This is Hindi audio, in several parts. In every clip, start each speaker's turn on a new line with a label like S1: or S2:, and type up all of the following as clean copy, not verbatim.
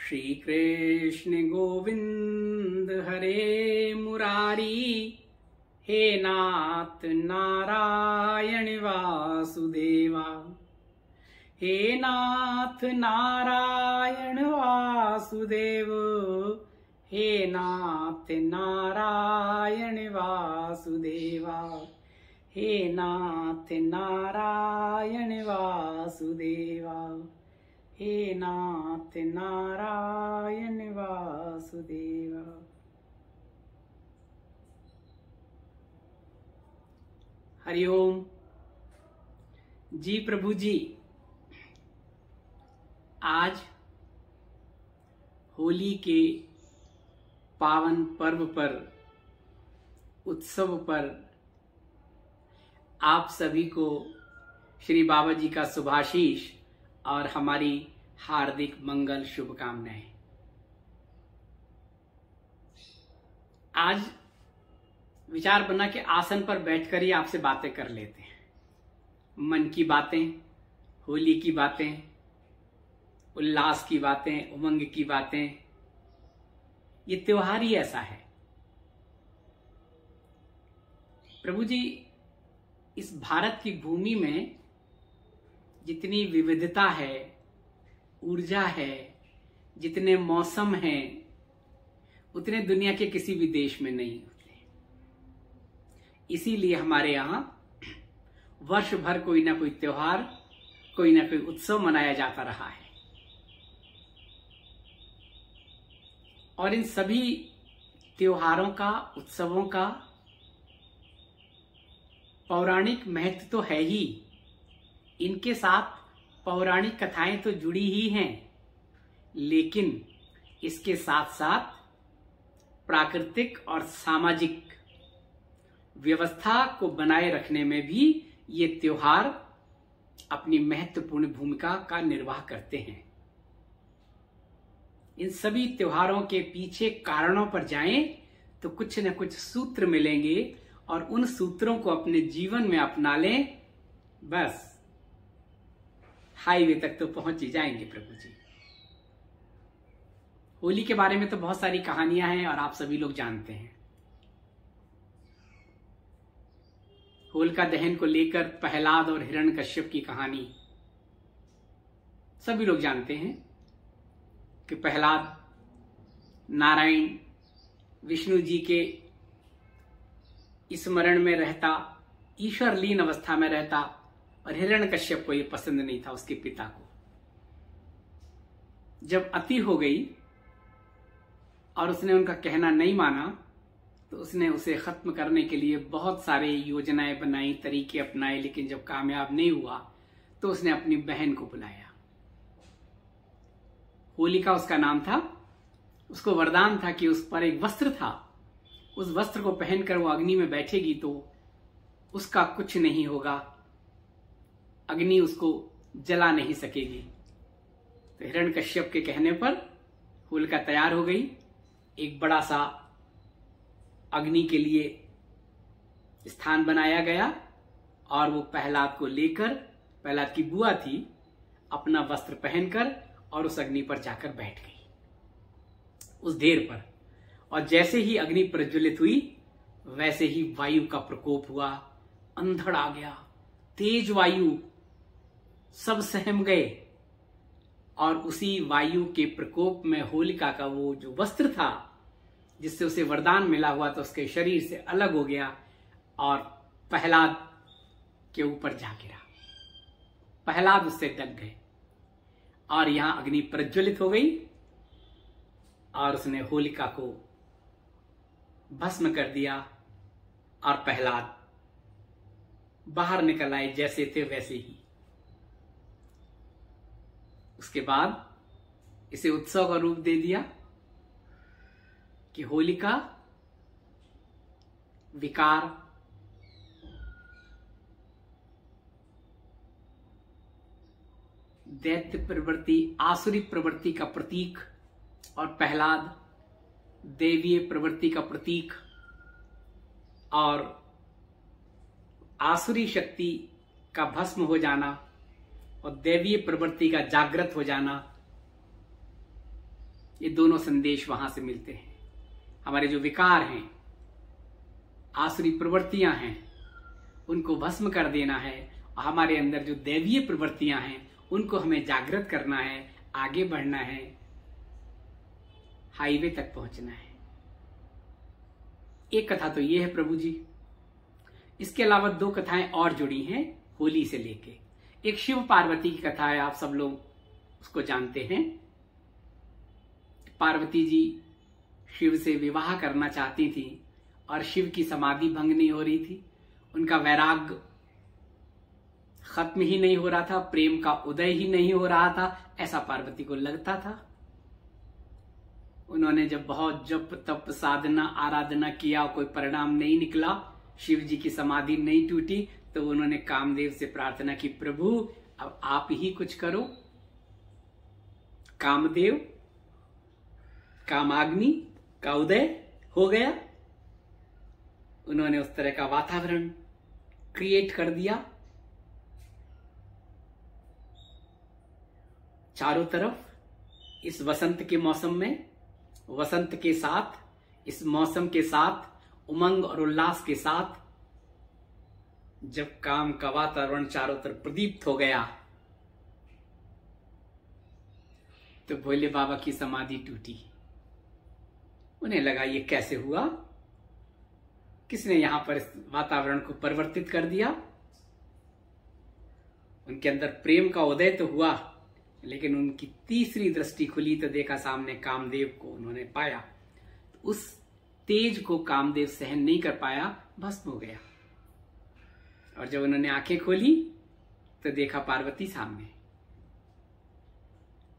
S1: श्री कृष्ण गोविंद हरे मुरारी, हे नाथ नारायण वासुदेवा। हे नाथ नारायण वासुदेव, हे नाथ नारायण वासुदेवा, हे नाथ नारायण वासुदेवा, हे नाथ नारायण वासुदेवा। हरिओम जी। प्रभु जी, आज होली के पावन पर्व पर, उत्सव पर आप सभी को श्री बाबा जी का शुभाशीष और हमारी हार्दिक मंगल शुभकामनाएं। आज विचार बना कि आसन पर बैठकर ही आपसे बातें कर लेते हैं। मन की बातें, होली की बातें, उल्लास की बातें, उमंग की बातें। ये त्योहार ही ऐसा है। प्रभु जी, इस भारत की भूमि में जितनी विविधता है, ऊर्जा है, जितने मौसम हैं, उतने दुनिया के किसी भी देश में नहीं होते। इसीलिए हमारे यहाँ वर्ष भर कोई ना कोई त्योहार, कोई ना कोई उत्सव मनाया जाता रहा है। और इन सभी त्योहारों का, उत्सवों का पौराणिक महत्व तो है ही, इनके साथ पौराणिक कथाएं तो जुड़ी ही हैं, लेकिन इसके साथ साथ प्राकृतिक और सामाजिक व्यवस्था को बनाए रखने में भी ये त्योहार अपनी महत्वपूर्ण भूमिका का निर्वाह करते हैं। इन सभी त्योहारों के पीछे कारणों पर जाएं तो कुछ न कुछ सूत्र मिलेंगे और उन सूत्रों को अपने जीवन में अपना लें, बस हाईवे तक तो पहुंच ही जाएंगे। प्रभु जी, होली के बारे में तो बहुत सारी कहानियां हैं और आप सभी लोग जानते हैं। होलिका दहन को लेकर प्रहलाद और हिरण्यकश्यप की कहानी सभी लोग जानते हैं कि प्रहलाद नारायण विष्णु जी के स्मरण में रहता, ईश्वर लीन अवस्था में रहता, और हिरण्यकश्यप को यह पसंद नहीं था, उसके पिता को। जब अति हो गई और उसने उनका कहना नहीं माना, तो उसने उसे खत्म करने के लिए बहुत सारे योजनाएं बनाई, तरीके अपनाए, लेकिन जब कामयाब नहीं हुआ तो उसने अपनी बहन को बुलाया। होलिका उसका नाम था। उसको वरदान था कि उस पर एक वस्त्र था, उस वस्त्र को पहनकर वो अग्नि में बैठेगी तो उसका कुछ नहीं होगा, अग्नि उसको जला नहीं सकेगी। तो हिरण्यकश्यप के कहने पर होलिका तैयार हो गई। एक बड़ा सा अग्नि के लिए स्थान बनाया गया और वो प्रहलाद को लेकर, प्रहलाद की बुआ थी, अपना वस्त्र पहनकर और उस अग्नि पर जाकर बैठ गई, उस ढेर पर। और जैसे ही अग्नि प्रज्वलित हुई, वैसे ही वायु का प्रकोप हुआ, अंधड़ आ गया, तेज वायु, सब सहम गए। और उसी वायु के प्रकोप में होलिका का वो जो वस्त्र था, जिससे उसे वरदान मिला हुआ था, उसके शरीर से अलग हो गया और प्रहलाद के ऊपर जा गिरा। प्रहलाद उससे डर गए और यहां अग्नि प्रज्वलित हो गई और उसने होलिका को भस्म कर दिया और प्रहलाद बाहर निकल आए, जैसे थे वैसे ही। उसके बाद इसे उत्सव का रूप दे दिया कि होलिका विकार, दैत्य प्रवृत्ति, आसुरी प्रवृत्ति का प्रतीक, और प्रहलाद दैवीय प्रवृत्ति का प्रतीक, और आसुरी शक्ति का भस्म हो जाना और दैवीय प्रवृत्ति का जागृत हो जाना, ये दोनों संदेश वहां से मिलते हैं। हमारे जो विकार हैं, आसुरी प्रवृत्तियां हैं, उनको भस्म कर देना है और हमारे अंदर जो दैवीय प्रवृत्तियां हैं उनको हमें जागृत करना है, आगे बढ़ना है, हाईवे तक पहुंचना है। एक कथा तो ये है प्रभु जी। इसके अलावा 2 कथाएं और जुड़ी हैं होली से लेके। एक शिव पार्वती की कथा है, आप सब लोग उसको जानते हैं। पार्वती जी शिव से विवाह करना चाहती थी और शिव की समाधि भंग नहीं हो रही थी, उनका वैराग्य खत्म ही नहीं हो रहा था, प्रेम का उदय ही नहीं हो रहा था, ऐसा पार्वती को लगता था। उन्होंने जब बहुत जप तप साधना आराधना किया, कोई परिणाम नहीं निकला, शिव जी की समाधि नहीं टूटी, तो उन्होंने कामदेव से प्रार्थना की, प्रभु अब आप ही कुछ करो। कामदेव, कामाग्नि का उदय हो गया। उन्होंने उस तरह का वातावरण क्रिएट कर दिया, चारों तरफ इस वसंत के मौसम में, वसंत के साथ, इस मौसम के साथ, उमंग और उल्लास के साथ जब काम का वातावरण चारों तरफ प्रदीप्त हो गया तो भोले बाबा की समाधि टूटी। उन्हें लगा ये कैसे हुआ, किसने यहां पर इस वातावरण को परिवर्तित कर दिया। उनके अंदर प्रेम का उदय तो हुआ, लेकिन उनकी तीसरी दृष्टि खुली तो देखा सामने कामदेव को उन्होंने पाया। तो उस तेज को कामदेव सहन नहीं कर पाया, भस्म हो गया। और जब उन्होंने आंखें खोली तो देखा पार्वती सामने।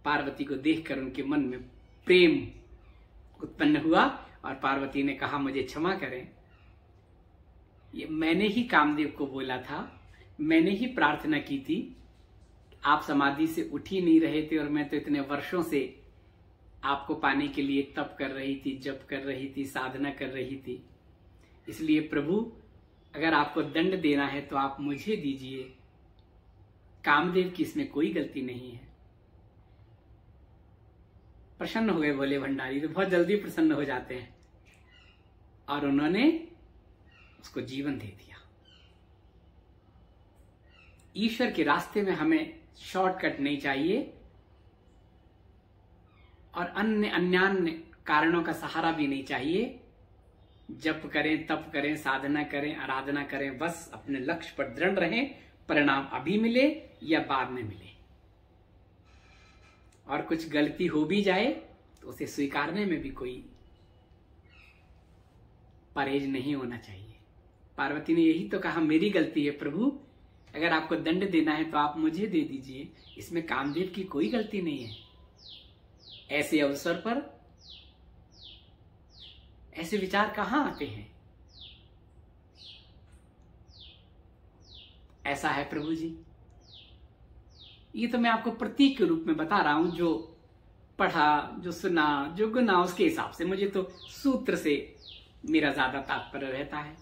S1: पार्वती को देखकर उनके मन में प्रेम उत्पन्न हुआ और पार्वती ने कहा, मुझे क्षमा करें, ये मैंने ही कामदेव को बोला था, मैंने ही प्रार्थना की थी, आप समाधि से उठ ही नहीं रहे थे और मैं तो इतने वर्षों से आपको पाने के लिए तप कर रही थी, जप कर रही थी, साधना कर रही थी। इसलिए प्रभु अगर आपको दंड देना है तो आप मुझे दीजिए, कामदेव की इसमें कोई गलती नहीं है। प्रसन्न हो गए भोले भंडारी, तो बहुत जल्दी प्रसन्न हो जाते हैं और उन्होंने उसको जीवन दे दिया। ईश्वर के रास्ते में हमें शॉर्टकट नहीं चाहिए और अन्य कारणों का सहारा भी नहीं चाहिए। जप करें, तप करें, साधना करें, आराधना करें, बस अपने लक्ष्य पर दृढ़ रहें, परिणाम अभी मिले या बाद में मिले। और कुछ गलती हो भी जाए तो उसे स्वीकारने में भी कोई परहेज नहीं होना चाहिए। पार्वती ने यही तो कहा, मेरी गलती है प्रभु, अगर आपको दंड देना है तो आप मुझे दे दीजिए, इसमें कामदेव की कोई गलती नहीं है। ऐसे अवसर पर ऐसे विचार कहां आते हैं? ऐसा है प्रभु जी। ये तो मैं आपको प्रतीक के रूप में बता रहा हूं, जो पढ़ा, जो सुना, जो गुना, उसके हिसाब से। मुझे तो सूत्र से मेरा ज्यादा तात्पर्य रहता है।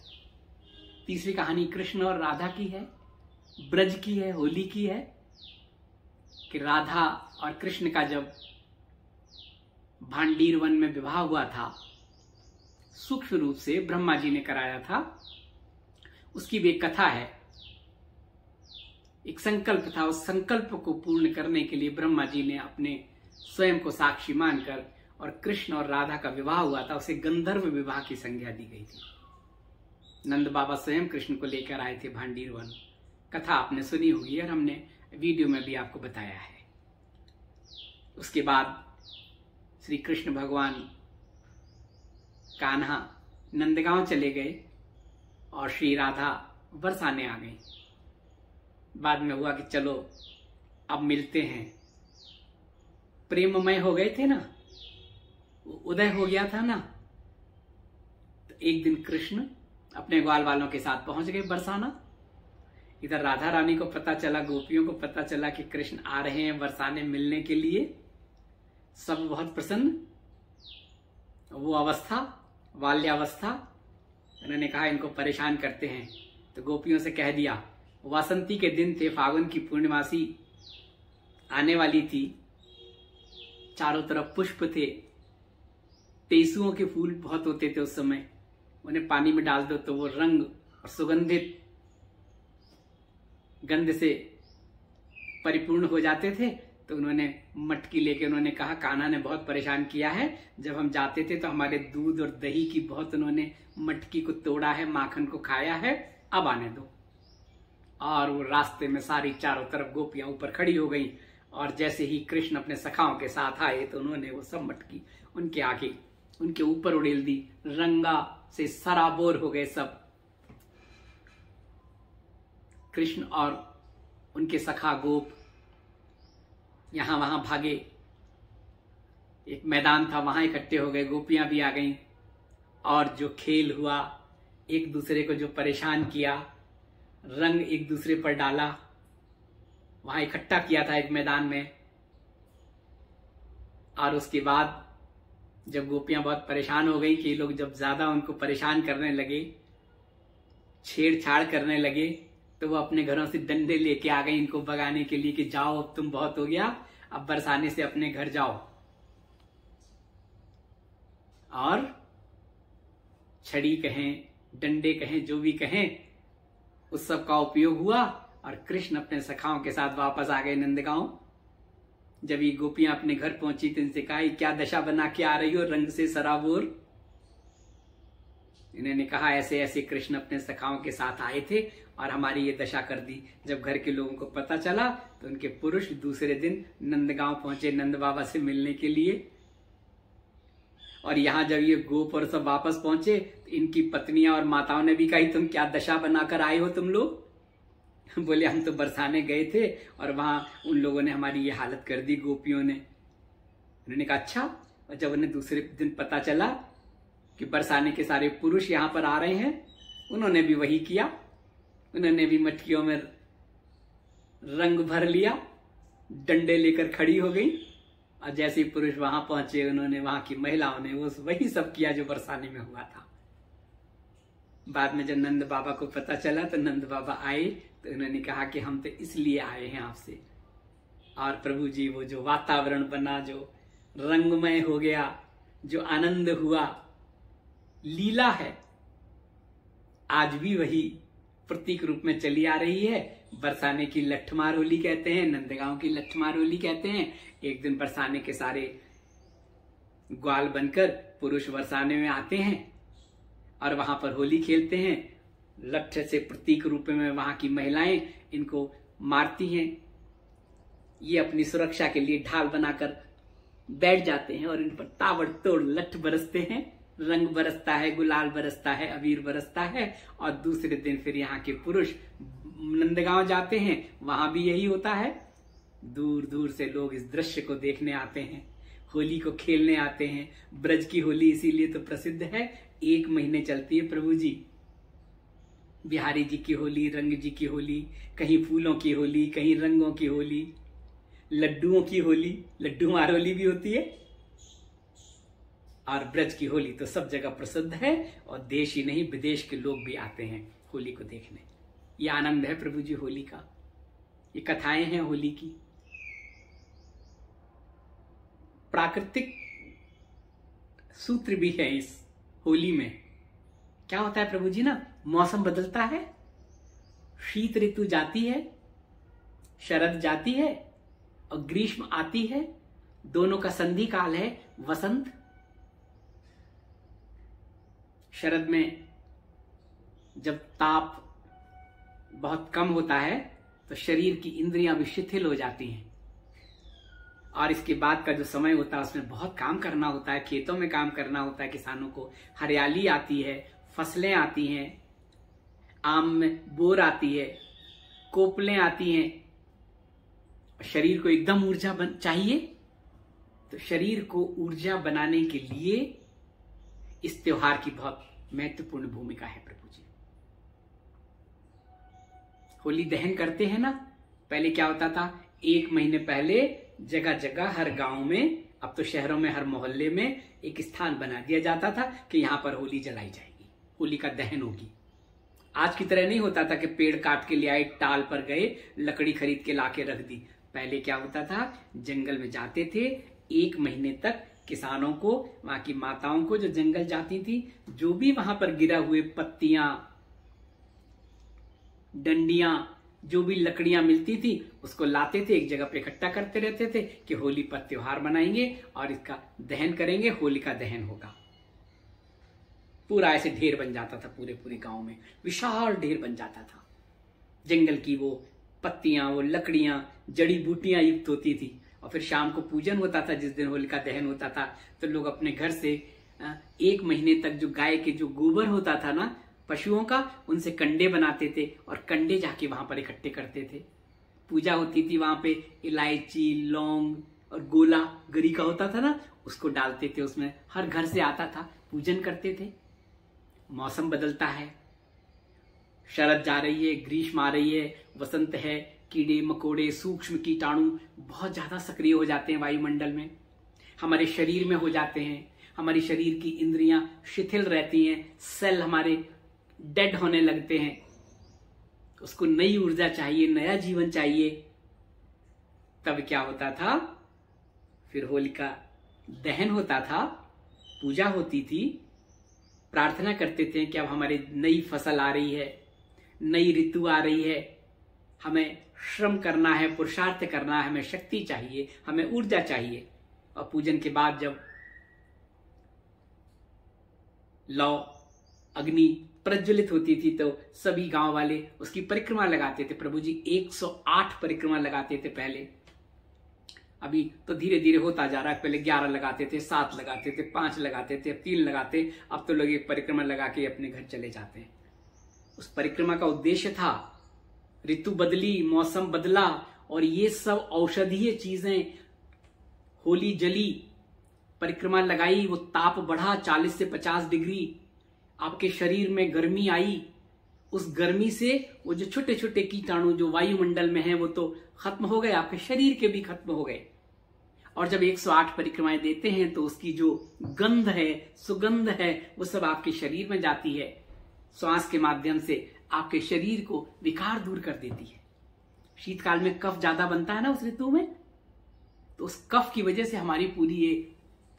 S1: तीसरी कहानी कृष्ण और राधा की है, ब्रज की है, होली की है, कि राधा और कृष्ण का जब भांडीर वन में विवाह हुआ था, सूक्ष्म रूप से ब्रह्मा जी ने कराया था, उसकी भी एक कथा है। एक संकल्प था, उस संकल्प को पूर्ण करने के लिए ब्रह्मा जी ने अपने स्वयं को साक्षी मानकर, और कृष्ण और राधा का विवाह हुआ था, उसे गंधर्व विवाह की संज्ञा दी गई थी। नंद बाबा स्वयं कृष्ण को लेकर आए थे भांडीर वन। कथा आपने सुनी होगी और हमने वीडियो में भी आपको बताया है। उसके बाद श्री कृष्ण भगवान कान्हा नंदगांव चले गए और श्री राधा बरसाने आ गई। बाद में हुआ कि चलो अब मिलते हैं, प्रेममय हो गए थे ना, उदय हो गया था ना। तो एक दिन कृष्ण अपने ग्वाल वालों के साथ पहुंच गए बरसाना। इधर राधा रानी को पता चला, गोपियों को पता चला कि कृष्ण आ रहे हैं बरसाने मिलने के लिए। सब बहुत प्रसन्न। वो अवस्था, बाल्यावस्था, उन्होंने कहा इनको परेशान करते हैं, तो गोपियों से कह दिया, वासंती के दिन थे, फागुन की पूर्णिमासी आने वाली थी, चारों तरफ पुष्प थे, टेसुओं के फूल बहुत होते थे उस समय, उन्हें पानी में डाल दो तो वो रंग और सुगंधित गंध से परिपूर्ण हो जाते थे। तो उन्होंने मटकी लेके उन्होंने कहा, कान्हा ने बहुत परेशान किया है, जब हम जाते थे तो हमारे दूध और दही की बहुत उन्होंने मटकी को तोड़ा है, माखन को खाया है, अब आने दो। और वो रास्ते में सारी चारों तरफ गोपियां ऊपर खड़ी हो गई, और जैसे ही कृष्ण अपने सखाओं के साथ आए तो उन्होंने वो सब मटकी उनके आगे उनके ऊपर उड़ेल दी। रंगा से सराबोर हो गए सब। कृष्ण और उनके सखा गोप यहां वहां भागे। एक मैदान था, वहां इकट्ठे हो गए, गोपियां भी आ गईं, और जो खेल हुआ, एक दूसरे को जो परेशान किया, रंग एक दूसरे पर डाला, वहां इकट्ठा किया था एक मैदान में। और उसके बाद जब गोपियां बहुत परेशान हो गई कि लोग जब ज्यादा उनको परेशान करने लगे, छेड़छाड़ करने लगे, तो वो अपने घरों से डंडे लेके आ गई इनको भगाने के लिए कि जाओ, अब तुम बहुत हो गया, अब बरसाने से अपने घर जाओ। और छड़ी कहें, डंडे कहें, जो भी कहें, उस सब का उपयोग हुआ और कृष्ण अपने सखाओं के साथ वापस आ गए नंदगांव। जब ये गोपियां अपने घर पहुंची तो इनसे कहा, क्या दशा बना के आ रही हो रंग से सराबोर। इन्होंने कहा, ऐसे ऐसे कृष्ण अपने सखाओं के साथ आए थे और हमारी ये दशा कर दी। जब घर के लोगों को पता चला तो उनके पुरुष दूसरे दिन नंदगांव पहुंचे नंद बाबा से मिलने के लिए। और यहां जब ये गोप और सब वापस पहुंचे तो इनकी पत्नियां और माताओं ने भी कही, तुम क्या दशा बनाकर आए हो तुम लोग। बोले, हम तो बरसाने गए थे और वहां उन लोगों ने हमारी ये हालत कर दी, गोपियों ने। उन्होंने कहा, अच्छा। और जब उन्हें दूसरे दिन पता चला कि बरसाने के सारे पुरुष यहां पर आ रहे हैं, उन्होंने भी वही किया। उन्होंने भी मटकियों में रंग भर लिया, डंडे लेकर खड़ी हो गई, और जैसे ही पुरुष वहां पहुंचे, उन्होंने वहां की महिलाओं ने वो वही सब किया जो बरसाने में हुआ था। बाद में जब नंद बाबा को पता चला तो नंद बाबा आए तो उन्होंने कहा कि हम तो इसलिए आए हैं आपसे। और प्रभु जी, वो जो वातावरण बना, जो रंगमय हो गया, जो आनंद हुआ, लीला है, आज भी वही प्रतीक रूप में चली आ रही है। बरसाने की लठमार होली कहते हैं, नंदगांव की लठमार होली कहते हैं। एक दिन बरसाने के सारे ग्वाल बनकर पुरुष बरसाने में आते हैं और वहां पर होली खेलते हैं। लठ से प्रतीक रूप में वहां की महिलाएं इनको मारती हैं। ये अपनी सुरक्षा के लिए ढाल बनाकर बैठ जाते हैं और इन पर ताबड़तोड़ लठ बरसते हैं। रंग बरसता है, गुलाल बरसता है, अबीर बरसता है। और दूसरे दिन फिर यहाँ के पुरुष नंदगांव जाते हैं, वहां भी यही होता है। दूर दूर से लोग इस दृश्य को देखने आते हैं, होली को खेलने आते हैं। ब्रज की होली इसीलिए तो प्रसिद्ध है, 1 महीने चलती है प्रभु जी। बिहारी जी की होली, रंग जी की होली, कहीं फूलों की होली, कहीं रंगों की होली, लड्डुओं की होली, लड्डू मार होली भी होती है। और ब्रज की होली तो सब जगह प्रसिद्ध है, और देश ही नहीं विदेश के लोग भी आते हैं होली को देखने। ये आनंद है प्रभु जी होली का, ये कथाएं हैं होली की। प्राकृतिक सूत्र भी है इस होली में। क्या होता है प्रभु जी ना, मौसम बदलता है, शीत ऋतु जाती है, शरद जाती है और ग्रीष्म आती है। दोनों का संधि काल है वसंत। शरद में जब ताप बहुत कम होता है तो शरीर की इंद्रियां भी शिथिल हो जाती हैं, और इसके बाद का जो समय होता है उसमें बहुत काम करना होता है, खेतों में काम करना होता है। किसानों को हरियाली आती है, फसलें आती हैं, आम में बोर आती है, कोपलें आती हैं। शरीर को एकदम ऊर्जा चाहिए, तो शरीर को ऊर्जा बनाने के लिए इस त्योहार की बहुत महत्वपूर्ण भूमिका है प्रभु जी। होली दहन करते हैं ना, पहले क्या होता था, 1 महीने पहले जगह जगह हर गांव में, अब तो शहरों में हर मोहल्ले में एक स्थान बना दिया जाता था कि यहां पर होली जलाई जाएगी, होली का दहन होगी। आज की तरह नहीं होता था कि पेड़ काट के ले आए, टाल पर गए, लकड़ी खरीद के लाके रख दी। पहले क्या होता था, जंगल में जाते थे, 1 महीने तक किसानों को, वहां की माताओं को जो जंगल जाती थी, जो भी वहां पर गिरा हुए पत्तियां, डंडियां, जो भी लकड़ियां मिलती थी उसको लाते थे, एक जगह पे इकट्ठा करते रहते थे कि होली पर त्योहार मनाएंगे और इसका दहन करेंगे, होली का दहन होगा। पूरा ऐसे ढेर बन जाता था, पूरे पूरे गांव में विशाल ढेर बन जाता था। जंगल की वो पत्तियां, वो लकड़ियां जड़ी बूटियां युक्त होती थी। और फिर शाम को पूजन होता था, जिस दिन होलिका दहन होता था, तो लोग अपने घर से 1 महीने तक जो गाय के जो गोबर होता था ना पशुओं का, उनसे कंडे बनाते थे और कंडे जाके वहां पर इकट्ठे करते थे। पूजा होती थी वहां पे, इलायची, लौंग और गोला गरी का होता था ना, उसको डालते थे उसमें, हर घर से आता था, पूजन करते थे। मौसम बदलता है, शरद जा रही है, ग्रीष्म आ रही है, वसंत है, कीड़े मकोड़े, सूक्ष्म कीटाणु बहुत ज्यादा सक्रिय हो जाते हैं वायुमंडल में, हमारे शरीर में हो जाते हैं, हमारी शरीर की इंद्रियां शिथिल रहती हैं, सेल हमारे डेड होने लगते हैं, उसको नई ऊर्जा चाहिए, नया जीवन चाहिए। तब क्या होता था, फिर होलिका दहन होता था, पूजा होती थी, प्रार्थना करते थे कि अब हमारी नई फसल आ रही है, नई ऋतु आ रही है, हमें श्रम करना है, पुरुषार्थ करना है, हमें शक्ति चाहिए, हमें ऊर्जा चाहिए। और पूजन के बाद जब लौ अग्नि प्रज्वलित होती थी तो सभी गांव वाले उसकी परिक्रमा लगाते थे। प्रभु जी 108 परिक्रमा लगाते थे पहले, अभी तो धीरे धीरे होता जा रहा है। पहले 11 लगाते थे, 7 लगाते थे, 5 लगाते थे, 3 लगाते, अब तो लोग एक परिक्रमा लगा के अपने घर चले जाते हैं। उस परिक्रमा का उद्देश्य था, ऋतु बदली, मौसम बदला और ये सब औषधीय चीजें, होली जली, परिक्रमा लगाई, वो ताप बढ़ा 40 से 50 डिग्री, आपके शरीर में गर्मी आई, उस गर्मी से वो जो छोटे छोटे कीटाणु जो वायुमंडल में हैं वो तो खत्म हो गए, आपके शरीर के भी खत्म हो गए। और जब 108 परिक्रमाएं देते हैं तो उसकी जो गंध है, सुगंध है, वो सब आपके शरीर में जाती है, श्वास के माध्यम से आपके शरीर को विकार दूर कर देती है। शीतकाल में कफ ज्यादा बनता है ना उस ऋतु में, तो उस कफ की वजह से हमारी पूरी ये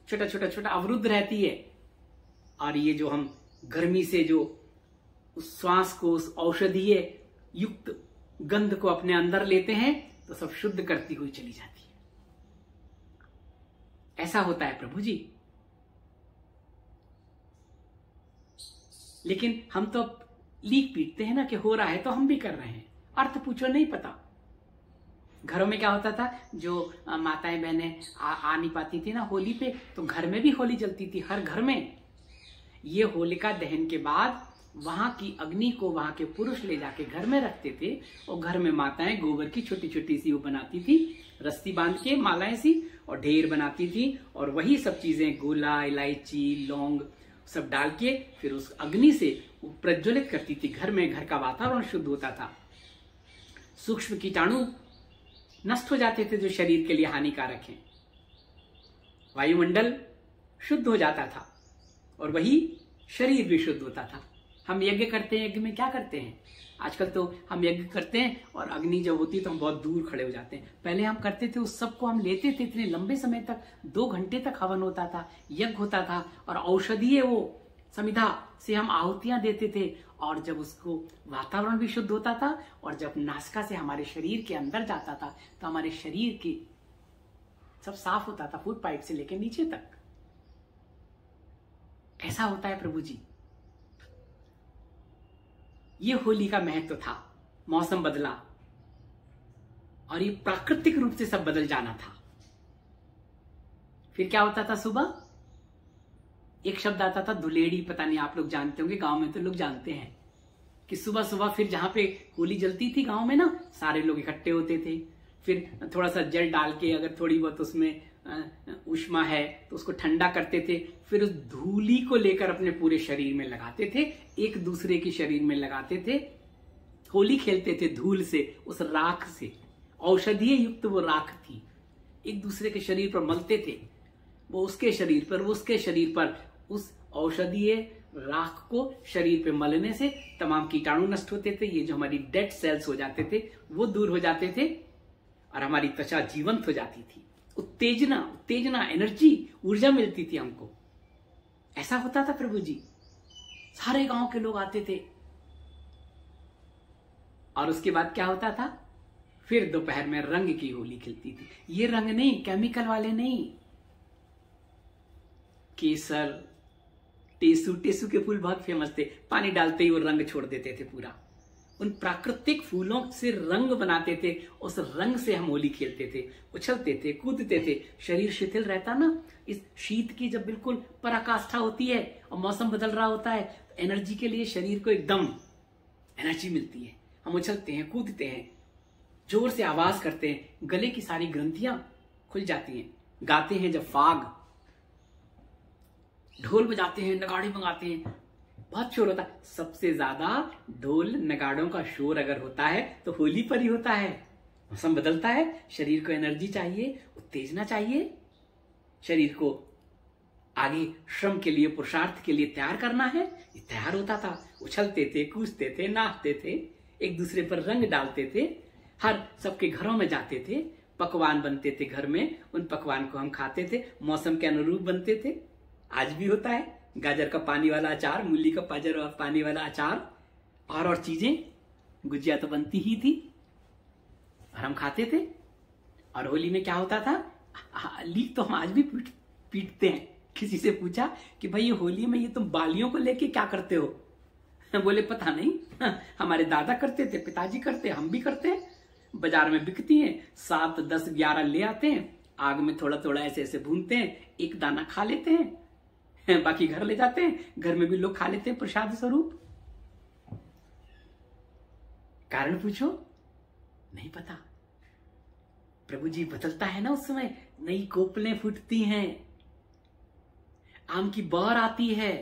S1: छोटा छोटा छोटा अवरुद्ध रहती है। और ये जो हम गर्मी से जो उस श्वास को, उस औषधीय युक्त गंध को अपने अंदर लेते हैं तो सब शुद्ध करती हुई चली जाती है। ऐसा होता है प्रभु जी। लेकिन हम तो लीक पीटते हैं ना कि हो रहा है तो हम भी कर रहे हैं, अर्थ पूछो नहीं पता। घरों में क्या होता था, जो माताएं बहनें आ नहीं पाती थी ना होली पे, तो घर में भी होली जलती थी, हर घर में। ये होलिका दहन के बाद वहां की अग्नि को वहां के पुरुष ले जाके घर में रखते थे और घर में माताएं गोबर की छोटी छोटी सी वो बनाती थी, रस्सी बांध के मालाएं सी, और ढेर बनाती थी और वही सब चीजें, गोला, इलायची, लौंग सब डाल के फिर उस अग्नि से वो प्रज्वलित करती थी। घर में, घर का वातावरण शुद्ध होता था, सूक्ष्म कीटाणु नष्ट हो जाते थे जो शरीर के लिए हानिकारक हैं, वायुमंडल शुद्ध हो जाता था और वही शरीर भी शुद्ध होता था। हम यज्ञ करते हैं, यज्ञ में क्या करते हैं आजकल, तो हम यज्ञ करते हैं और अग्नि जब होती है तो हम बहुत दूर खड़े हो जाते हैं। पहले हम करते थे, उस सबको हम लेते थे, इतने लंबे समय तक 2 घंटे तक हवन होता था, यज्ञ होता था और औषधीय वो समिधा से हम आहुतियां देते थे। और जब उसको वातावरण भी शुद्ध होता था और जब नासिका से हमारे शरीर के अंदर जाता था तो हमारे शरीर की सब साफ होता था, फूट पाइप से लेकर नीचे तक। ऐसा होता है प्रभु जी। ये होली का महत्व था। मौसम बदला और ये प्राकृतिक रूप से सब बदल जाना था। फिर क्या होता था, सुबह एक शब्द आता था धुलेड़ी, पता नहीं आप लोग जानते होंगे, गांव में तो लोग जानते हैं कि सुबह सुबह फिर जहां पे होली जलती थी गांव में ना, सारे लोग इकट्ठे होते थे, फिर थोड़ा सा जल डाल के, अगर थोड़ी बहुत उसमें उष्मा है तो उसको ठंडा करते थे, फिर उस धूली को लेकर अपने पूरे शरीर में लगाते थे, एक दूसरे के शरीर में लगाते थे, होली खेलते थे धूल से, उस राख से, औषधीय युक्त वो राख थी, एक दूसरे के शरीर पर मलते थे, वो उसके शरीर पर, वो उसके शरीर पर, उस औषधीय राख को शरीर पे मलने से तमाम कीटाणु नष्ट होते थे, ये जो हमारी डेड सेल्स हो जाते थे वो दूर हो जाते थे और हमारी त्वचा जीवंत हो जाती थी। उत्तेजना उत्तेजना, एनर्जी, ऊर्जा मिलती थी हमको। ऐसा होता था प्रभु जी, सारे गांव के लोग आते थे। और उसके बाद क्या होता था, फिर दोपहर में रंग की होली खिलती थी। ये रंग नहीं, केमिकल वाले नहीं, केसर, टेसू, टेसू के फूल बहुत फेमस थे, पानी डालते ही वो रंग छोड़ देते थे पूरा। उन प्राकृतिक फूलों से रंग बनाते थे, उस रंग से हम होली खेलते थे, उछलते थे, कूदते थे, शरीर शिथिल रहता ना। इस शीत की जब बिल्कुल पराकाष्ठा होती है और मौसम बदल रहा होता है, तो एनर्जी के लिए शरीर को एकदम एनर्जी मिलती है। हम उछलते हैं, कूदते हैं, जोर से आवाज करते हैं, गले की सारी ग्रंथियां खुल जाती हैं। गाते हैं जब फाग, ढोल बजाते हैं, नगाड़े मंगाते हैं, बहुत शोर होता है। सबसे ज्यादा ढोल नगाड़ों का शोर अगर होता है तो होली पर ही होता है। मौसम बदलता है, शरीर को एनर्जी चाहिए, उत्तेजना चाहिए, शरीर को आगे श्रम के लिए, पुरुषार्थ के लिए तैयार करना है। ये तैयार होता था, उछलते थे, कूदते थे, नाचते थे, एक दूसरे पर रंग डालते थे, हर सबके घरों में जाते थे, पकवान बनते थे घर में, उन पकवान को हम खाते थे, मौसम के अनुरूप बनते थे। आज भी होता है, गाजर का पानी वाला अचार, मूली का पानी वाला अचार और चीजें, गुजिया तो बनती ही थी और हम खाते थे। और होली में क्या होता था, लीक तो हम आज भी पीटते हैं। किसी से पूछा कि भाई ये होली में ये तुम बालियों को लेके क्या करते हो, बोले पता नहीं, हमारे दादा करते थे, पिताजी करते, हम भी करते हैं। बाजार में बिकती हैं, 7, 10, 11 ले आते हैं, आग में थोड़ा थोड़ा ऐसे ऐसे भूनते हैं, एक दाना खा लेते हैं, बाकी घर ले जाते हैं, घर में भी लोग खा लेते हैं प्रसाद स्वरूप। कारण पूछो, नहीं पता। प्रभु जी बदलता है ना, उस समय नई कोपलें फूटती हैं, आम की बौर आती है,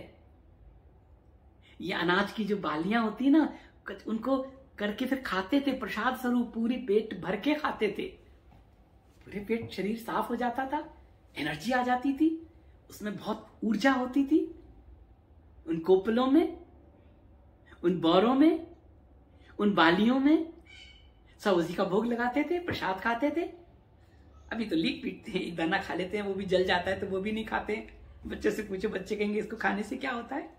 S1: ये अनाज की जो बालियां होती है ना, उनको करके फिर खाते थे प्रसाद स्वरूप, पूरी पेट भर के खाते थे, पूरे पेट शरीर साफ हो जाता था, एनर्जी आ जाती थी, उसमें बहुत ऊर्जा होती थी। उन कोपलों में, उन बौरों में, उन बालियों में सब उसी का भोग लगाते थे, प्रसाद खाते थे। अभी तो लीक पीटते हैं, एक दाना खा लेते हैं, वो भी जल जाता है तो वो भी नहीं खाते। बच्चे से पूछो, बच्चे कहेंगे इसको खाने से क्या होता है।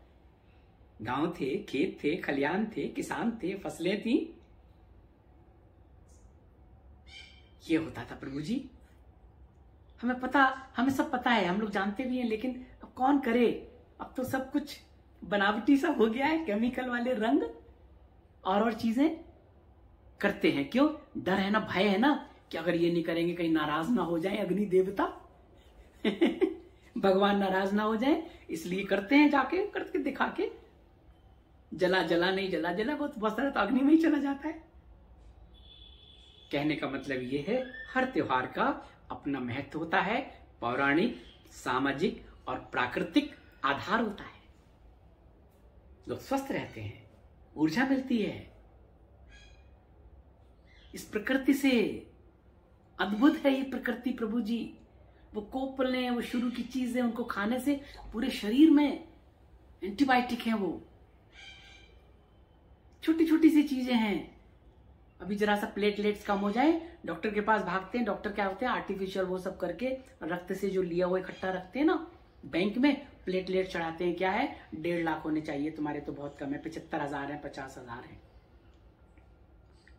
S1: गांव थे, खेत थे, खलियान थे, किसान थे, फसलें थी, ये होता था प्रभु जी। हमें सब पता है, हम लोग जानते भी हैं, लेकिन अब कौन करे। अब तो सब कुछ बनावटी सा हो गया है, केमिकल वाले रंग और चीजें करते हैं। क्यों? डर है ना, भय है ना कि अगर ये नहीं करेंगे कहीं नाराज ना हो जाए अग्नि देवता भगवान नाराज ना हो जाए, इसलिए करते हैं, जाके करके दिखा के, जला नहीं जला बहुत सारा तो अग्नि में ही चला जाता है। कहने का मतलब ये है, हर त्योहार का अपना महत्व होता है, पौराणिक, सामाजिक और प्राकृतिक आधार होता है। लोग स्वस्थ रहते हैं, ऊर्जा मिलती है। इस प्रकृति से, अद्भुत है ये प्रकृति प्रभु जी। वो कोपलें, वो शुरू की चीजें, उनको खाने से पूरे शरीर में एंटीबायोटिक है। वो छोटी छोटी सी चीजें हैं। अभी जरा सा प्लेटलेट्स कम हो जाए, डॉक्टर के पास भागते हैं। डॉक्टर क्या होते हैं, आर्टिफिशियल वो सब करके रक्त से जो लिया हुआ इकट्ठा रखते हैं ना, बैंक में प्लेटलेट चढ़ाते हैं। क्या है, 1.5 लाख होने चाहिए, तुम्हारे तो बहुत कम है, 75,000 है, 50,000 है।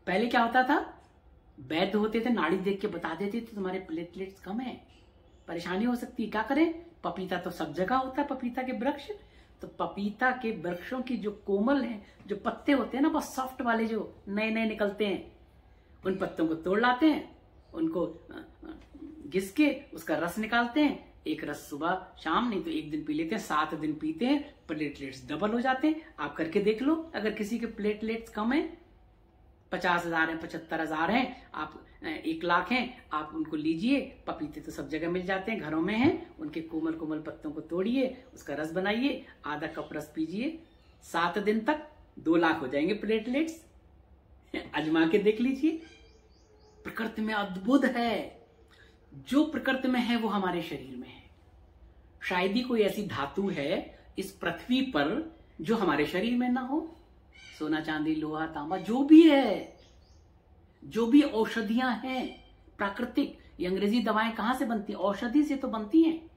S1: पहले क्या होता था, वैद्य होते थे, नाड़ी देख के बता देते थे तुम्हारे प्लेटलेट्स कम है, परेशानी हो सकती है। क्या करें, पपीता तो सब जगह होता है, पपीता के वृक्ष। तो पपीता के वृक्षों की जो कोमल है, जो पत्ते होते हैं ना, बहुत सॉफ्ट वाले जो नए नए निकलते हैं, उन पत्तों को तोड़ लाते हैं, उनको घिस के उसका रस निकालते हैं। एक रस सुबह शाम, नहीं तो एक दिन पी लेते हैं, 7 दिन पीते हैं, प्लेटलेट्स डबल हो जाते हैं। आप करके देख लो, अगर किसी के प्लेटलेट्स कम है, 50,000 है, 75,000 है, आप 1 लाख हैं, आप उनको लीजिए। पपीते तो सब जगह मिल जाते हैं, घरों में हैं, उनके कोमल कोमल पत्तों को तोड़िए, उसका रस बनाइए, आधा कप रस पीजिए, 7 दिन तक 2 लाख हो जाएंगे प्लेटलेट्स। आजमा के देख लीजिए। प्रकृति में अद्भुत है, जो प्रकृति में है वो हमारे शरीर में है। शायद ही कोई ऐसी धातु है इस पृथ्वी पर जो हमारे शरीर में ना हो। सोना, चांदी, लोहा, तांबा, जो भी है, जो भी औषधियां हैं प्राकृतिक, ये अंग्रेजी दवाएं कहां से बनती हैं? औषधि से तो बनती हैं,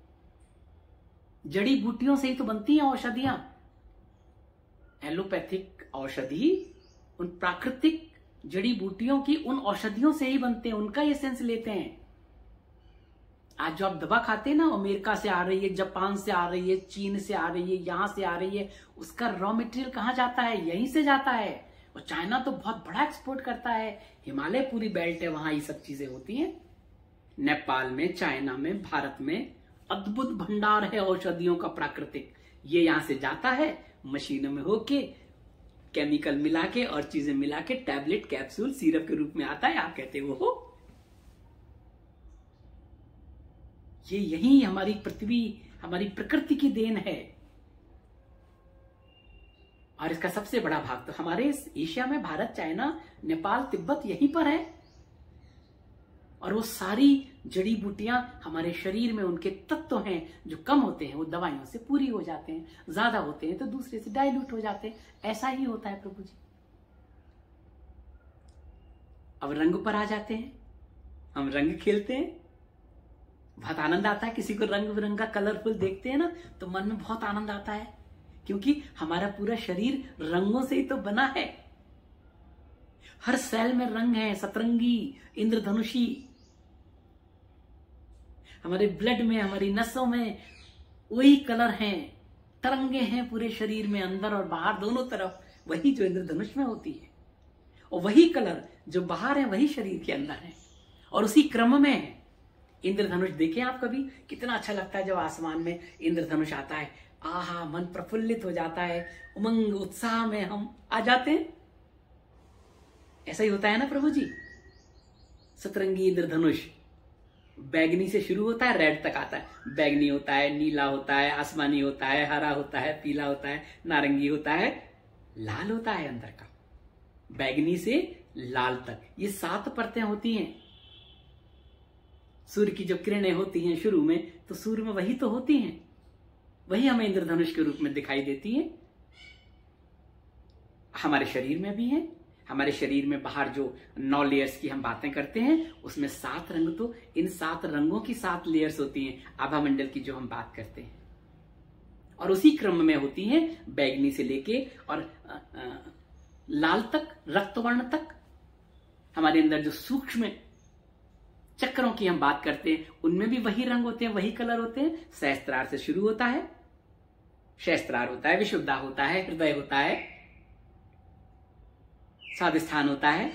S1: जड़ी बूटियों से ही तो बनती हैं औषधियां। एलोपैथिक औषधि उन प्राकृतिक जड़ी बूटियों की उन औषधियों से ही बनते हैं, उनका एसेंस लेते हैं। आज जो आप दवा खाते हैं ना, अमेरिका से आ रही है, जापान से आ रही है, चीन से आ रही है, यहां से आ रही है, उसका रॉ मटेरियल कहां जाता है? यहीं से जाता है। और चाइना तो बहुत बड़ा एक्सपोर्ट करता है, हिमालय पूरी बेल्ट है, वहां ये सब चीजें होती हैं। नेपाल में, चाइना में, भारत में अद्भुत भंडार है औषधियों का प्राकृतिक। ये यहां से जाता है, मशीनों में होके केमिकल मिला के और चीजें मिला के टैबलेट, कैप्सूल, सिरप के रूप में आता है। आप कहते हो वो ये यही हमारी पृथ्वी, हमारी प्रकृति की देन है। और इसका सबसे बड़ा भाग तो हमारे इस एशिया में, भारत, चाइना, नेपाल, तिब्बत, यहीं पर है। और वो सारी जड़ी बूटियां हमारे शरीर में, उनके तत्व हैं जो कम होते हैं वो दवाइयों से पूरी हो जाते हैं, ज्यादा होते हैं तो दूसरे से डाइल्यूट हो जाते हैं। ऐसा ही होता है प्रभु जी। अब रंग पर आ जाते हैं, हम रंग खेलते हैं, बहुत आनंद आता है। किसी को रंग बिरंगा कलरफुल देखते हैं ना तो मन में बहुत आनंद आता है, क्योंकि हमारा पूरा शरीर रंगों से ही तो बना है। हर सेल में रंग है, सतरंगी, इंद्रधनुषी। हमारे ब्लड में, हमारी नसों में वही कलर हैं, तरंगे हैं पूरे शरीर में, अंदर और बाहर दोनों तरफ, वही जो इंद्रधनुष में होती है। और वही कलर जो बाहर है वही शरीर के अंदर है, और उसी क्रम में है। इंद्रधनुष देखें आप कभी, कितना अच्छा लगता है जब आसमान में इंद्रधनुष आता है। आहा, मन प्रफुल्लित हो जाता है, उमंग उत्साह में हम आ जाते हैं। ऐसा ही होता है ना प्रभु जी। सतरंगी इंद्रधनुष बैगनी से शुरू होता है, रेड तक आता है। बैगनी होता है, नीला होता है, आसमानी होता है, हरा होता है, पीला होता है, नारंगी होता है, लाल होता है अंदर का। बैगनी से लाल तक ये 7 परतें होती हैं। सूर्य की जो किरणें होती हैं शुरू में, तो सूर्य में वही तो होती हैं, वही हमें इंद्रधनुष के रूप में दिखाई देती हैं। हमारे शरीर में भी है। हमारे शरीर में बाहर जो 9 लेयर्स की हम बातें करते हैं, उसमें 7 रंग, तो इन 7 रंगों की 7 लेयर्स होती हैं आभा मंडल की जो हम बात करते हैं। और उसी क्रम में होती हैं बैगनी से लेके और लाल तक, रक्तवर्ण तक। हमारे अंदर जो सूक्ष्म चक्रों की हम बात करते हैं, उनमें भी वही रंग होते हैं, वही कलर होते हैं। सहस्त्रार से शुरू होता है, सहस्त्रार होता है, विशुद्धा होता है, हृदय होता है, स्वादिष्ठान होता है,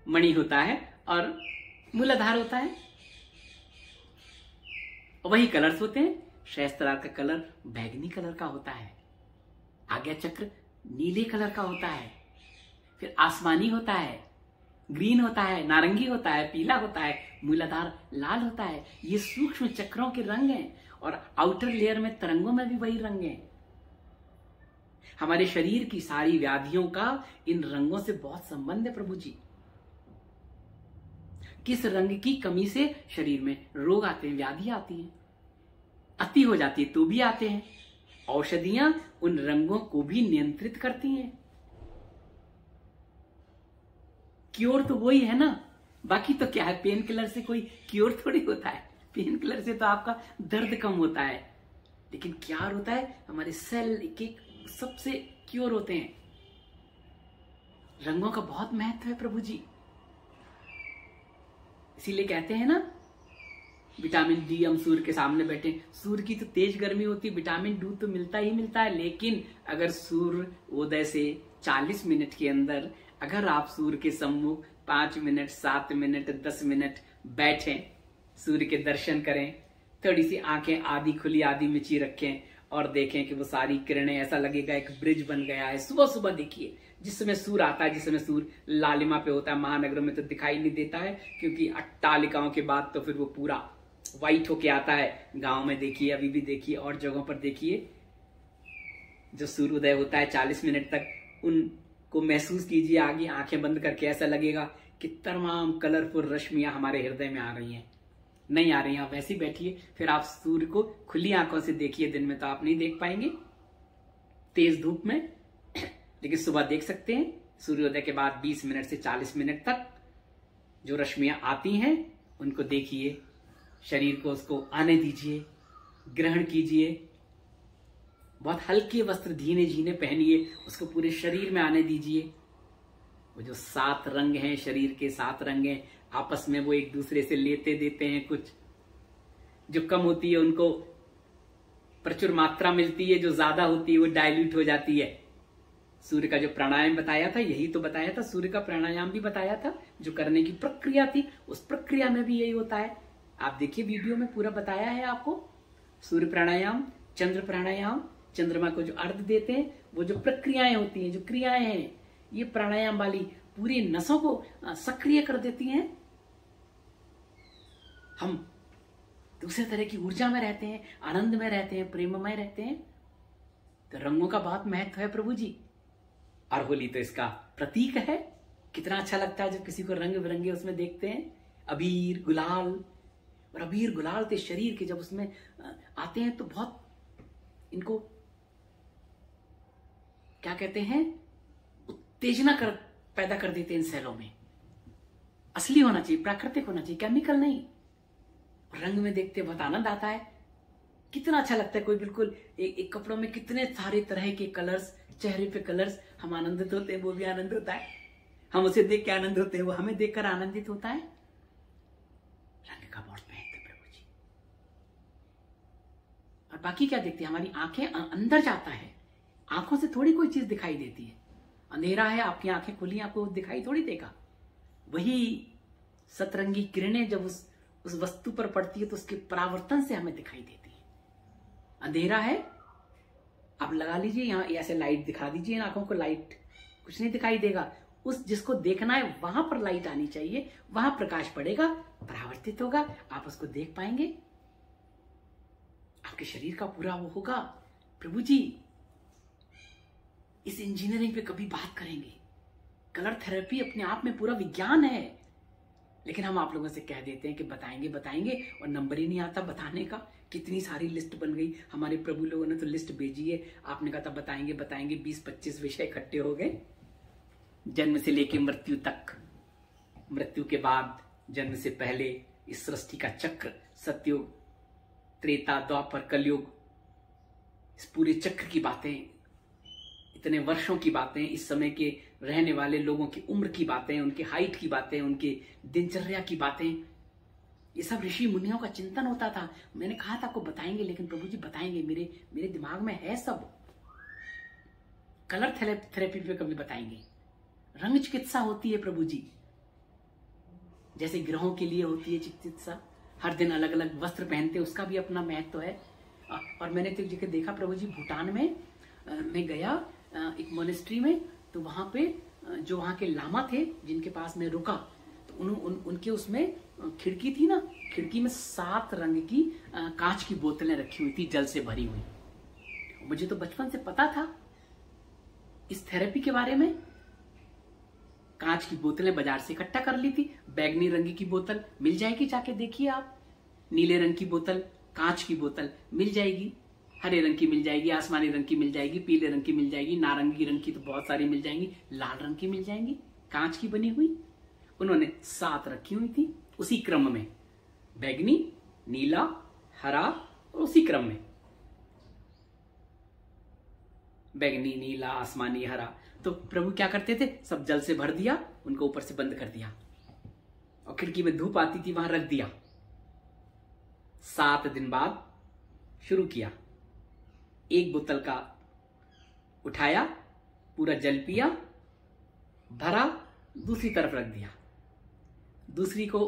S1: मणि होता है और मूलाधार होता है। वही कलर्स होते हैं। सहस्त्रार का कलर बैगनी कलर का होता है, आज्ञा चक्र नीले कलर का होता है, फिर आसमानी होता है, ग्रीन होता है, नारंगी होता है, पीला होता है, मूलाधार लाल होता है। ये सूक्ष्म चक्रों के रंग हैं। और आउटर लेयर में तरंगों में भी वही रंग हैं। हमारे शरीर की सारी व्याधियों का इन रंगों से बहुत संबंध है प्रभु जी। किस रंग की कमी से शरीर में रोग आते हैं, व्याधि आती है, अति हो जाती है तो भी आते हैं। औषधियां उन रंगों को भी नियंत्रित करती हैं। क्योर तो वही है ना, बाकी तो क्या है, पेन किलर से कोई क्योर थोड़ी होता है। पेन किलर से तो आपका दर्द कम होता है, लेकिन क्या होता है, हमारे सेल एक एक सबसे क्योर होते हैं। रंगों का बहुत महत्व है प्रभु जी। इसीलिए कहते हैं ना, विटामिन डी, हम सूर्य के सामने बैठे, सूर्य की तो तेज गर्मी होती है, विटामिन डी तो मिलता ही मिलता है। लेकिन अगर सूर्य उदय से 40 मिनट के अंदर अगर आप सूर्य के सम्मुख 5 मिनट, 7 मिनट, 10 मिनट बैठें, सूर्य के दर्शन करें, थोड़ी सी आंखें आधी खुली आधी मिची रखें और देखें कि वो सारी किरणें, ऐसा लगेगा एक ब्रिज बन गया है। सुबह सुबह देखिए, जिस समय सूर्य आता है, जिस समय सूर्य लालिमा पे होता है, महानगरों में तो दिखाई नहीं देता है क्योंकि अट्टालिकाओं के बाद तो फिर वो पूरा व्हाइट होके आता है। गांव में देखिए, अभी भी देखिए, और जगहों पर देखिए, जो सूर्योदय होता है 40 मिनट तक, उनको महसूस कीजिए। आगे आंखें बंद करके ऐसा लगेगा कि तमाम कलरफुल रश्मियां हमारे हृदय में आ रही हैं। नहीं आ रही हैं, आप वैसे ही बैठिए, फिर आप सूर्य को खुली आंखों से देखिए। दिन में तो आप नहीं देख पाएंगे तेज धूप में, लेकिन सुबह देख सकते हैं। सूर्योदय के बाद 20 मिनट से 40 मिनट तक जो रश्मियां आती हैं, उनको देखिए, शरीर को उसको आने दीजिए, ग्रहण कीजिए। बहुत हल्के वस्त्र धीरे धीरे पहनिए, उसको पूरे शरीर में आने दीजिए। वो जो 7 रंग हैं, शरीर के 7 रंग हैं, आपस में वो एक दूसरे से लेते देते हैं। कुछ जो कम होती है उनको प्रचुर मात्रा मिलती है, जो ज्यादा होती है वो डाइल्यूट हो जाती है। सूर्य का जो प्राणायाम बताया था, यही तो बताया था। सूर्य का प्राणायाम भी बताया था, जो करने की प्रक्रिया थी, उस प्रक्रिया में भी यही होता है। आप देखिए, वीडियो में पूरा बताया है आपको। सूर्य प्राणायाम, चंद्र प्राणायाम, चंद्रमा को जो अर्घ देते हैं, वो जो प्रक्रियाएं होती हैं, जो क्रियाएं हैं, ये प्राणायाम वाली पूरी नसों को सक्रिय कर देती हैं। हम दूसरे तरह की ऊर्जा में रहते हैं, आनंद में रहते हैं, प्रेममय रहते हैं। तो रंगों का बहुत महत्व है प्रभु जी, और होली तो इसका प्रतीक है। कितना अच्छा लगता है जब किसी को रंग बिरंगे उसमें देखते हैं, अबीर गुलाल। और अबीर गुलाल के शरीर के जब उसमें आते हैं तो बहुत इनको क्या कहते हैं, उत्तेजना पैदा कर देते हैं इन सेलों में। असली होना चाहिए, प्राकृतिक होना चाहिए, केमिकल नहीं। रंग में देखते बहुत आनंद आता है। कितना अच्छा लगता है। कोई बिल्कुल एक कपड़ों में कितने सारे तरह के कलर्स, चेहरे पे कलर्स, हम आनंदित होते हैं, वो भी आनंद होता है। हम उसे देख के आनंद होते हैं, वो हमें देखकर आनंदित होता है। रंग का बहुत महत्व है प्रभु जी। और बाकी क्या देखते हैं, हमारी आंखें अंदर जाता है, आंखों से थोड़ी कोई चीज दिखाई देती है। अंधेरा है, आपकी आंखें खुली, आपको दिखाई थोड़ी देगा। वही सतरंगी किरणें जब उस वस्तु पर पड़ती है तो उसके परावर्तन से हमें दिखाई देती है। अंधेरा है, आप लगा लीजिए यहाँ, ऐसे लाइट दिखा दीजिए आंखों को, लाइट कुछ नहीं दिखाई देगा। उस जिसको देखना है वहां पर लाइट आनी चाहिए, वहां प्रकाश पड़ेगा, परावर्तित होगा, आप उसको देख पाएंगे। आपके शरीर का पूरा वो होगा। प्रभु जी, इस इंजीनियरिंग पे कभी बात करेंगे। कलर थेरेपी अपने आप में पूरा विज्ञान है, लेकिन हम आप लोगों से कह देते हैं कि बताएंगे बताएंगे, और नंबर ही नहीं आता बताने का। कितनी सारी लिस्ट बन गई, हमारे प्रभु लोगों ने तो लिस्ट भेजी है। आपने कहा था बताएंगे बताएंगे, 20-25 विषय इकट्ठे हो गए। जन्म से लेके मृत्यु तक, मृत्यु के बाद, जन्म से पहले, इस सृष्टि का चक्र, सतयुग, त्रेता, द्वापर, कलयुग, इस पूरे चक्र की बातें, इतने वर्षों की बातें, इस समय के रहने वाले लोगों की उम्र की बातें, उनके हाइट की बातें, उनके दिनचर्या की बातें, ये सब ऋषि मुनियों का चिंतन होता था। मैंने कहा था आपको बताएंगे, लेकिन प्रभु जी बताएंगे, मेरे दिमाग में है सब। कलर थेरेपी पे कभी बताएंगे। रंग चिकित्सा होती है प्रभु जी, जैसे ग्रहों के लिए होती है चिकित्सा। हर दिन अलग अलग वस्त्र पहनते, उसका भी अपना महत्व है। और मैंने तो जगह देखा प्रभु जी, भूटान में मैं गया एक मोनेस्ट्री में, तो वहां पे जो वहां के लामा थे जिनके पास मैं रुका, तो उनके उसमें खिड़की थी ना, खिड़की में 7 रंग की कांच की बोतलें रखी हुई थी, जल से भरी हुई। मुझे तो बचपन से पता था इस थेरेपी के बारे में। कांच की बोतलें बाजार से इकट्ठा कर ली थी। बैगनी रंग की बोतल मिल जाएगी, जाके देखिए आप। नीले रंग की बोतल, कांच की बोतल मिल जाएगी, हरे रंग की मिल जाएगी, आसमानी रंग की मिल जाएगी, पीले रंग की मिल जाएगी, नारंगी रंग की तो बहुत सारी मिल जाएंगी, लाल रंग की मिल जाएंगी, कांच की बनी हुई। उन्होंने 7 रखी हुई थी, उसी क्रम में, बैगनी, नीला, हरा, और उसी क्रम में बैगनी, नीला, आसमानी, हरा। तो प्रभु क्या करते थे, सब जल से भर दिया, उनको ऊपर से बंद कर दिया, और खिड़की में धूप आती थी, वहां रख दिया। 7 दिन बाद शुरू किया। एक बोतल का उठाया, पूरा जल पिया, भरा, दूसरी तरफ रख दिया, दूसरी को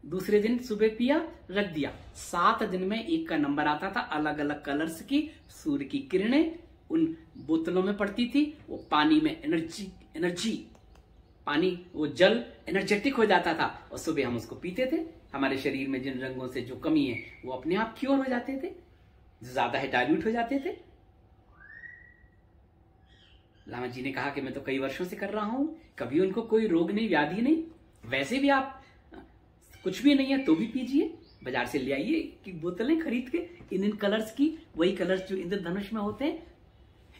S1: दूसरे दिन सुबह पिया, रख दिया। 7 दिन में एक का नंबर आता था। अलग अलग कलर्स की सूर्य की किरणें उन बोतलों में पड़ती थी। वो पानी में एनर्जी, पानी, वो जल एनर्जेटिक हो जाता था, और सुबह हम उसको पीते थे। हमारे शरीर में जिन रंगों से जो कमी है वो अपने आप क्योर हो जाते थे, ज्यादा है डाइल्यूट हो जाते थे। लामा जी ने कहा कि मैं तो कई वर्षों से कर रहा हूं, कभी उनको कोई रोग नहीं, व्याधि नहीं। वैसे भी आप कुछ भी नहीं है तो भी पीजिए, बाजार से ले आइए कि बोतलें खरीद के इन कलर्स की, वही कलर्स जो इंद्रधनुष में होते हैं,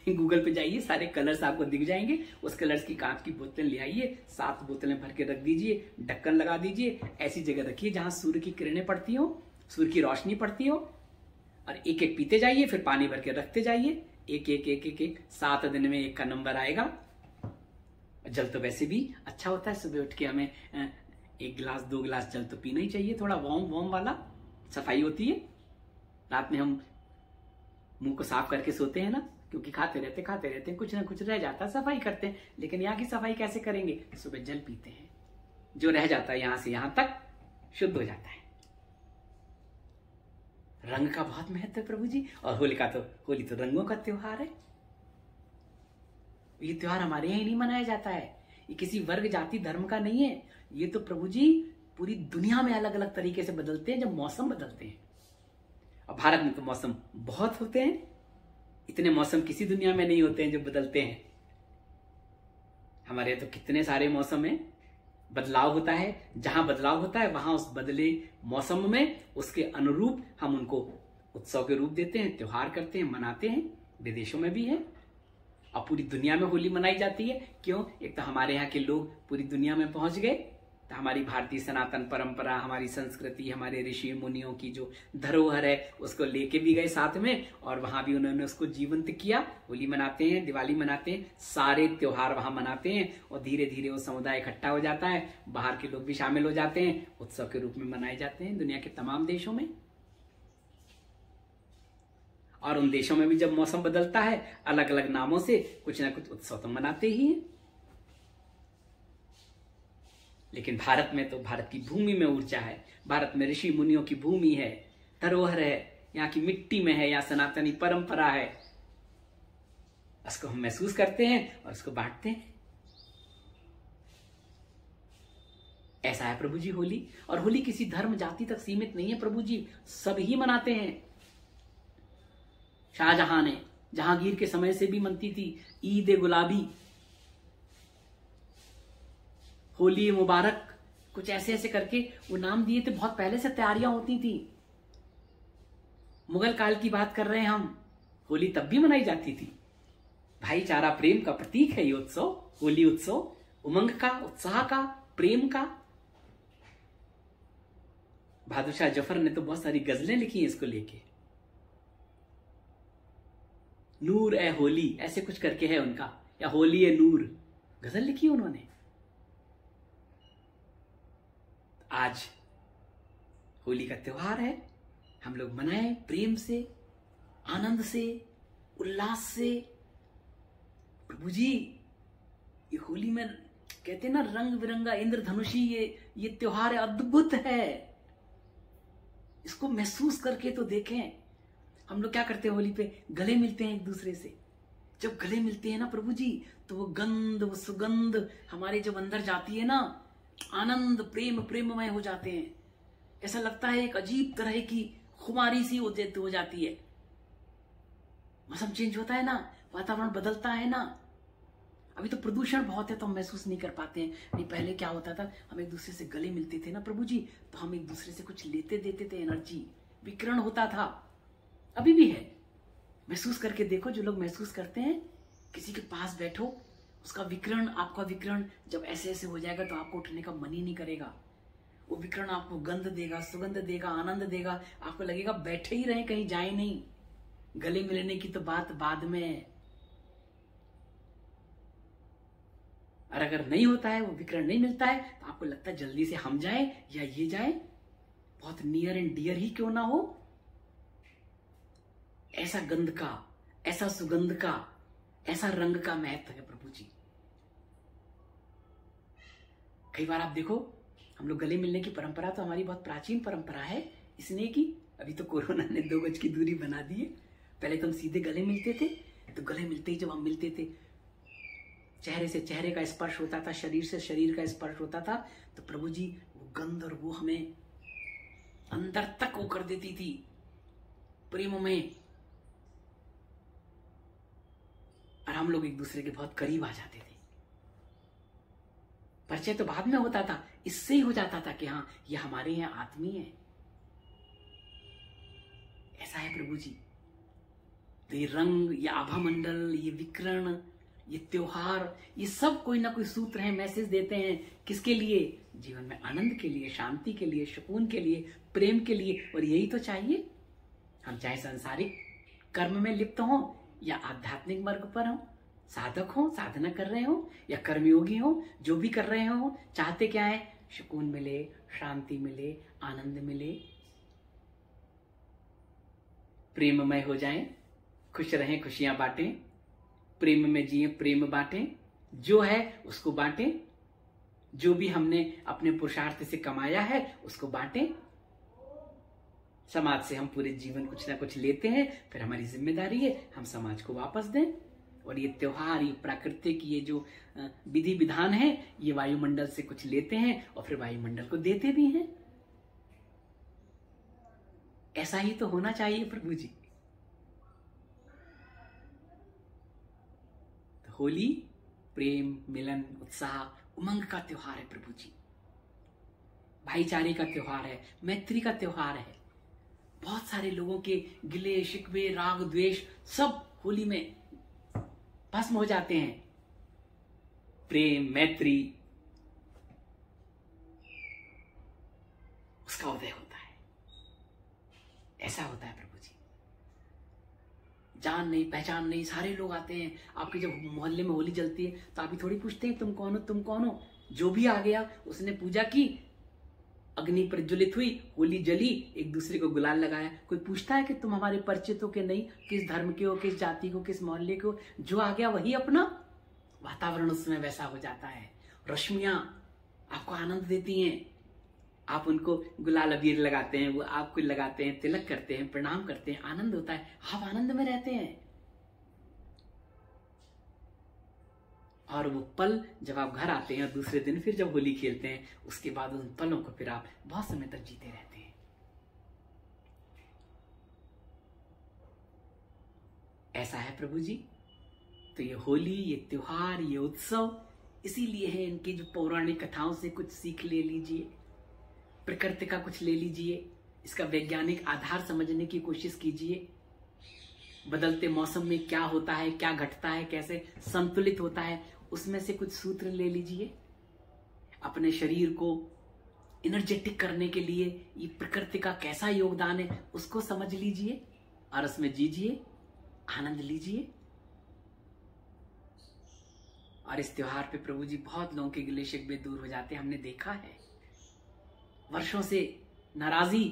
S1: गूगल पे जाइए, सारे कलर्स आपको दिख जाएंगे। उस कलर्स की कांच की बोतलें ले आइए, 7 बोतलें भर के रख दीजिए, ढक्कन लगा दीजिए, ऐसी जगह रखिए जहां सूर्य की किरणें पड़ती हो, सूर्य की रोशनी पड़ती हो, और एक एक पीते जाइए, फिर पानी भर के रखते जाइए। एक एक एक एक एक 7 दिन में 1 का नंबर आएगा। जल तो वैसे भी अच्छा होता है, सुबह उठ के हमें 1 गिलास 2 गिलास जल तो पीना ही चाहिए, थोड़ा वार्म वार्म वाला, सफाई होती है। रात में हम मुंह को साफ करके सोते हैं ना, क्योंकि खाते रहते हैं, कुछ ना कुछ रह जाता है, सफाई करते हैं। लेकिन यहाँ की सफाई कैसे करेंगे? सुबह जल पीते हैं, जो रह जाता है यहां से यहां तक शुद्ध हो जाता है। रंग का बहुत महत्व है प्रभु जी, और होली तो रंगों का त्योहार है। ये त्योहार हमारे यहाँ ही नहीं मनाया जाता है, ये किसी वर्ग जाति धर्म का नहीं है। ये तो प्रभु जी पूरी दुनिया में अलग अलग तरीके से बदलते हैं जब मौसम बदलते हैं। और भारत में तो मौसम बहुत होते हैं, इतने मौसम किसी दुनिया में नहीं होते हैं जो बदलते हैं। हमारे यहाँ तो कितने सारे मौसम हैं, बदलाव होता है। जहां बदलाव होता है वहां उस बदले मौसम में उसके अनुरूप हम उनको उत्सव के रूप देते हैं, त्योहार करते हैं, मनाते हैं। विदेशों में भी है, और पूरी दुनिया में होली मनाई जाती है। क्यों? एक तो हमारे यहाँ के लोग पूरी दुनिया में पहुंच गए, तो हमारी भारतीय सनातन परंपरा, हमारी संस्कृति, हमारे ऋषि मुनियों की जो धरोहर है उसको लेके भी गए साथ में, और वहां भी उन्होंने उसको जीवंत किया। होली मनाते हैं, दिवाली मनाते हैं, सारे त्योहार वहां मनाते हैं, और धीरे धीरे वो समुदाय इकट्ठा हो जाता है, बाहर के लोग भी शामिल हो जाते हैं, उत्सव के रूप में मनाए जाते हैं दुनिया के तमाम देशों में। और उन देशों में भी जब मौसम बदलता है, अलग अलग नामों से कुछ ना कुछ उत्सव तो मनाते ही हैं। लेकिन भारत में तो, भारत की भूमि में ऊर्जा है, भारत में ऋषि मुनियों की भूमि है, धरोहर है, यहाँ की मिट्टी में है, यहाँ सनातनी परंपरा है। उसको हम महसूस करते हैं और उसको बांटते हैं। ऐसा है प्रभु जी होली। और होली किसी धर्म जाति तक सीमित नहीं है प्रभु जी, सभी मनाते हैं। शाहजहां ने, जहांगीर के समय से भी मनती थी ईद ए गुलाबी, होली मुबारक, कुछ ऐसे ऐसे करके वो नाम दिए थे। बहुत पहले से तैयारियां होती थी। मुगल काल की बात कर रहे हैं हम, होली तब भी मनाई जाती थी। भाईचारा, प्रेम का प्रतीक है ये उत्सव, होली उत्सव, उमंग का, उत्साह का, प्रेम का। बहादुर शाह जफर ने तो बहुत सारी गजलें लिखी हैं इसको लेके। नूर ए होली, ऐसे कुछ करके है उनका, या होली ए नूर, गजल लिखी उन्होंने। आज होली का त्योहार है, हम लोग मनाएं प्रेम से, आनंद से, उल्लास से। प्रभु जी ये होली में कहते हैं ना, रंग बिरंगा इंद्रधनुषी ये त्योहार है, अद्भुत है। इसको महसूस करके तो देखें। हम लोग क्या करते हैं होली पे? गले मिलते हैं एक दूसरे से। जब गले मिलते हैं ना प्रभु जी, तो वो गंध, वो सुगंध हमारे जब अंदर जाती है ना, आनंद, प्रेम, प्रेममय हो जाते हैं। ऐसा लगता है एक अजीब तरह की खुमारी सी हो जाती है। मौसम चेंज होता है ना, वातावरण बदलता है ना। अभी तो प्रदूषण बहुत है तो हम महसूस नहीं कर पाते हैं। नहीं, पहले क्या होता था, हम एक दूसरे से गले मिलते थे ना प्रभु जी, तो हम एक दूसरे से कुछ लेते देते थे, एनर्जी, विकिरण होता था। अभी भी है, महसूस करके देखो। जो लोग महसूस करते हैं, किसी के पास बैठो, उसका विकिरण, आपका विकिरण जब ऐसे ऐसे हो जाएगा तो आपको उठने का मन ही नहीं करेगा। वो विकिरण आपको गंध देगा, सुगंध देगा, आनंद देगा। आपको लगेगा बैठे ही रहे, कहीं जाए नहीं। गले मिलने की तो बात बाद में है। और अगर नहीं होता है, वो विकिरण नहीं मिलता है, तो आपको लगता है जल्दी से हम जाए या ये जाए, बहुत नियर एंड डियर ही क्यों ना हो। ऐसा गंध का, ऐसा सुगंध का, ऐसा रंग का महत्व है प्रभु जी। कई बार आप देखो, हम लोग गले मिलने की परंपरा तो हमारी बहुत प्राचीन परंपरा है, इसलिए कि अभी तो कोरोना ने 2 गज की दूरी बना दी है। पहले तो हम सीधे गले मिलते थे, तो गले मिलते ही जब हम मिलते थे, चेहरे से चेहरे का स्पर्श होता था, शरीर से शरीर का स्पर्श होता था, तो प्रभु जी वो गंध और वो हमें अंदर तक वो कर देती थी, प्रेम में। और हम लोग एक दूसरे के बहुत करीब आ जाते थे। परिचय तो बाद में होता था, इससे ही हो जाता था कि हाँ, ये हमारे यहाँ आत्मीय है। ऐसा है प्रभु जी। तो ये रंग, ये आभा मंडल, ये विकिरण, ये त्योहार, ये सब कोई ना कोई सूत्र है, मैसेज देते हैं। किसके लिए? जीवन में आनंद के लिए, शांति के लिए, सुकून के लिए, प्रेम के लिए। और यही तो चाहिए। हम चाहे सांसारिक कर्म में लिप्त हों या आध्यात्मिक मार्ग पर हों, साधक हो, साधना कर रहे हो या कर्मयोगी हो, जो भी कर रहे हो, चाहते क्या है? सुकून मिले, शांति मिले, आनंद मिले, प्रेममय हो जाएं, खुश रहें, खुशियां बांटें, प्रेम में जिए, प्रेम बांटें, जो है उसको बांटें, जो भी हमने अपने पुरुषार्थ से कमाया है उसको बांटें। समाज से हम पूरे जीवन कुछ ना कुछ लेते हैं, फिर हमारी जिम्मेदारी है हम समाज को वापस दें। और ये त्योहार, ये प्राकृतिक, ये जो विधि विधान है, ये वायुमंडल से कुछ लेते हैं और फिर वायुमंडल को देते भी हैं। ऐसा ही तो होना चाहिए प्रभु जी। तो होली प्रेम, मिलन, उत्साह, उमंग का त्योहार है प्रभु जी। भाईचारे का त्योहार है, मैत्री का त्योहार है। बहुत सारे लोगों के गिले शिकवे, राग द्वेष सब होली में भस्म हो जाते हैं। प्रेम, मैत्री, उसका उदय होता है। ऐसा होता है प्रभु जी। जान नहीं पहचान नहीं, सारे लोग आते हैं। आपके जब मोहल्ले में होली जलती है तो आप भी थोड़ी पूछते हैं तुम कौन हो, तुम कौन हो। जो भी आ गया उसने पूजा की, अग्नि प्रज्वलित हुई, होली जली, एक दूसरे को गुलाल लगाया। कोई पूछता है कि तुम हमारे परिचित हो कि नहीं, किस धर्म के हो, किस जाति को, किस मोहल्ले को। जो आ गया वही अपना। वातावरण उसमें वैसा हो जाता है। रश्मियां आपको आनंद देती हैं। आप उनको गुलाल अबीर लगाते हैं, वो आपको लगाते हैं, तिलक करते हैं, प्रणाम करते हैं, आनंद होता है। आप आनंद में रहते हैं। और वो पल जब आप घर आते हैं और दूसरे दिन फिर जब होली खेलते हैं, उसके बाद उन पलों को फिर आप बहुत समय तक जीते रहते हैं। ऐसा है प्रभु जी। तो ये होली, ये त्योहार, ये उत्सव इसीलिए है। इनकी जो पौराणिक कथाओं से कुछ सीख ले लीजिए, प्रकृति का कुछ ले लीजिए, इसका वैज्ञानिक आधार समझने की कोशिश कीजिए। बदलते मौसम में क्या होता है, क्या घटता है, कैसे संतुलित होता है, उसमें से कुछ सूत्र ले लीजिए। अपने शरीर को एनर्जेटिक करने के लिए ये प्रकृति का कैसा योगदान है उसको समझ लीजिए और उसमें जीजिए, आनंद लीजिए। और इस त्योहार पे प्रभु जी बहुत लोगों के गिले शिकवे दूर हो जाते हैं। हमने देखा है। वर्षों से नाराजी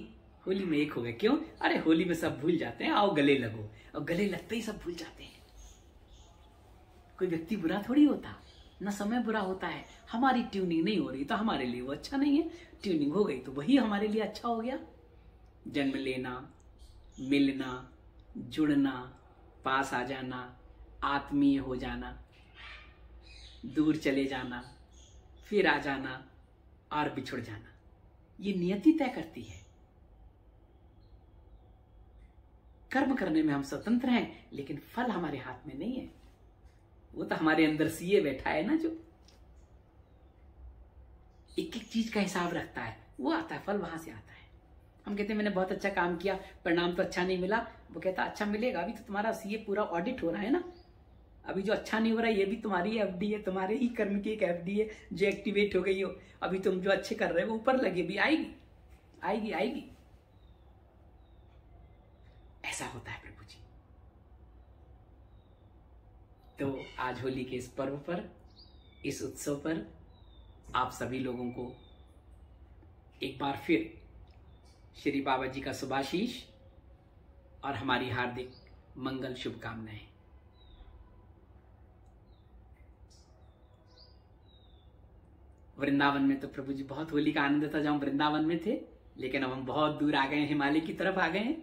S1: होली में एक हो गए। क्यों? अरे होली में सब भूल जाते हैं, आओ गले लगो। और गले लगते ही सब भूल जाते हैं। कोई व्यक्ति बुरा थोड़ी होता, ना समय बुरा होता है। हमारी ट्यूनिंग नहीं हो रही तो हमारे लिए वो अच्छा नहीं है। ट्यूनिंग हो गई तो वही हमारे लिए अच्छा हो गया। जन्म लेना, मिलना, जुड़ना, पास आ जाना, आत्मीय हो जाना, दूर चले जाना, फिर आ जाना और बिछुड़ जाना, ये नियति तय करती है। कर्म करने में हम स्वतंत्र हैं, लेकिन फल हमारे हाथ में नहीं है। वो तो हमारे अंदर सीए बैठा है ना, जो एक एक चीज का हिसाब रखता है, वो आता है, फल वहां से आता है। हम कहते हैं मैंने बहुत अच्छा काम किया, परिणाम तो अच्छा नहीं मिला। वो कहता अच्छा मिलेगा, अभी तो तुम्हारा सीए पूरा ऑडिट हो रहा है ना। अभी जो अच्छा नहीं हो रहा है ये भी तुम्हारी एफडी है, तुम्हारे ही कर्म की एक एफडी है जो एक्टिवेट हो गई हो। अभी तुम जो अच्छे कर रहे हो वो ऊपर लगे भी, आएगी आएगी आएगी। ऐसा होता है प्रभु जी। तो आज होली के इस पर्व पर, इस उत्सव पर आप सभी लोगों को एक बार फिर श्री बाबा जी का शुभाशीष और हमारी हार्दिक मंगल शुभकामनाएं। वृंदावन में तो प्रभु जी बहुत होली का आनंद था जब हम वृंदावन में थे, लेकिन अब हम बहुत दूर आ गए हैं, हिमालय की तरफ आ गए हैं।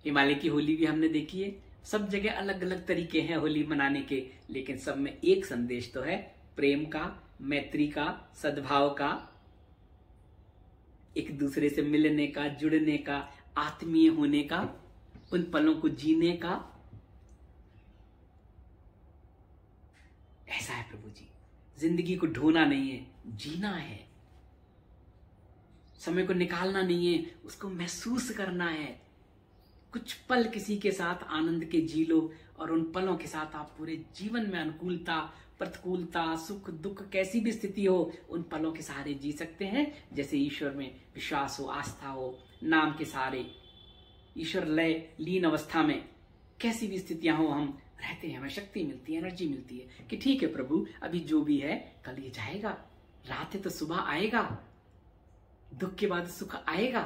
S1: हिमालय की होली भी हमने देखी है। सब जगह अलग अलग तरीके हैं होली मनाने के, लेकिन सब में एक संदेश तो है, प्रेम का, मैत्री का, सद्भाव का, एक दूसरे से मिलने का, जुड़ने का, आत्मीय होने का, उन पलों को जीने का। ऐसा है प्रभु जी। जिंदगी को ढोना नहीं है, जीना है। समय को निकालना नहीं है, उसको महसूस करना है। कुछ पल किसी के साथ आनंद के जी लो और उन पलों के साथ आप पूरे जीवन में अनुकूलता, प्रतिकूलता, सुख दुख कैसी भी स्थिति हो उन पलों के सहारे जी सकते हैं। जैसे ईश्वर में विश्वास हो, आस्था हो, नाम के सहारे ईश्वर लय लीन अवस्था में कैसी भी स्थितियां हो हम रहते हैं, हमें शक्ति मिलती है, एनर्जी मिलती है कि ठीक है प्रभु, अभी जो भी है कल ये जाएगा, रात है तो सुबह आएगा, दुख के बाद सुख आएगा।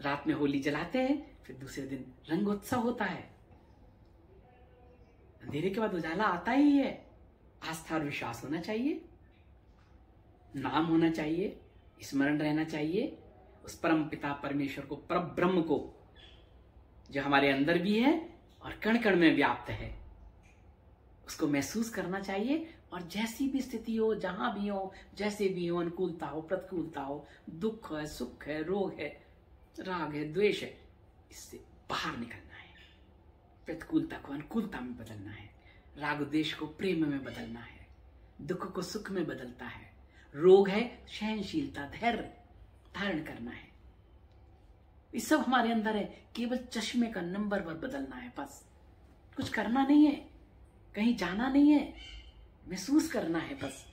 S1: रात में होली जलाते हैं, फिर दूसरे दिन रंगोत्सव होता है, अंधेरे के बाद उजाला आता ही है। आस्था और विश्वास होना चाहिए, नाम होना चाहिए, स्मरण रहना चाहिए उस परम पिता परमेश्वर को, परम ब्रह्म को, जो हमारे अंदर भी है और कण कण में व्याप्त है। उसको महसूस करना चाहिए और जैसी भी स्थिति हो, जहां भी हो, जैसे भी हो, अनुकूलता हो, प्रतिकूलता हो, दुख है, सुख है, रोग है, राग है, द्वेष है, इससे बाहर निकलना है। प्रतिकूलता को अनुकूलता में बदलना है, राग द्वेष को प्रेम में बदलना है, दुख को सुख में बदलता है, रोग है सहनशीलता, धैर्य धारण करना है। ये सब हमारे अंदर है, केवल चश्मे का नंबर पर बदलना है, बस कुछ करना नहीं है, कहीं जाना नहीं है, महसूस करना है बस।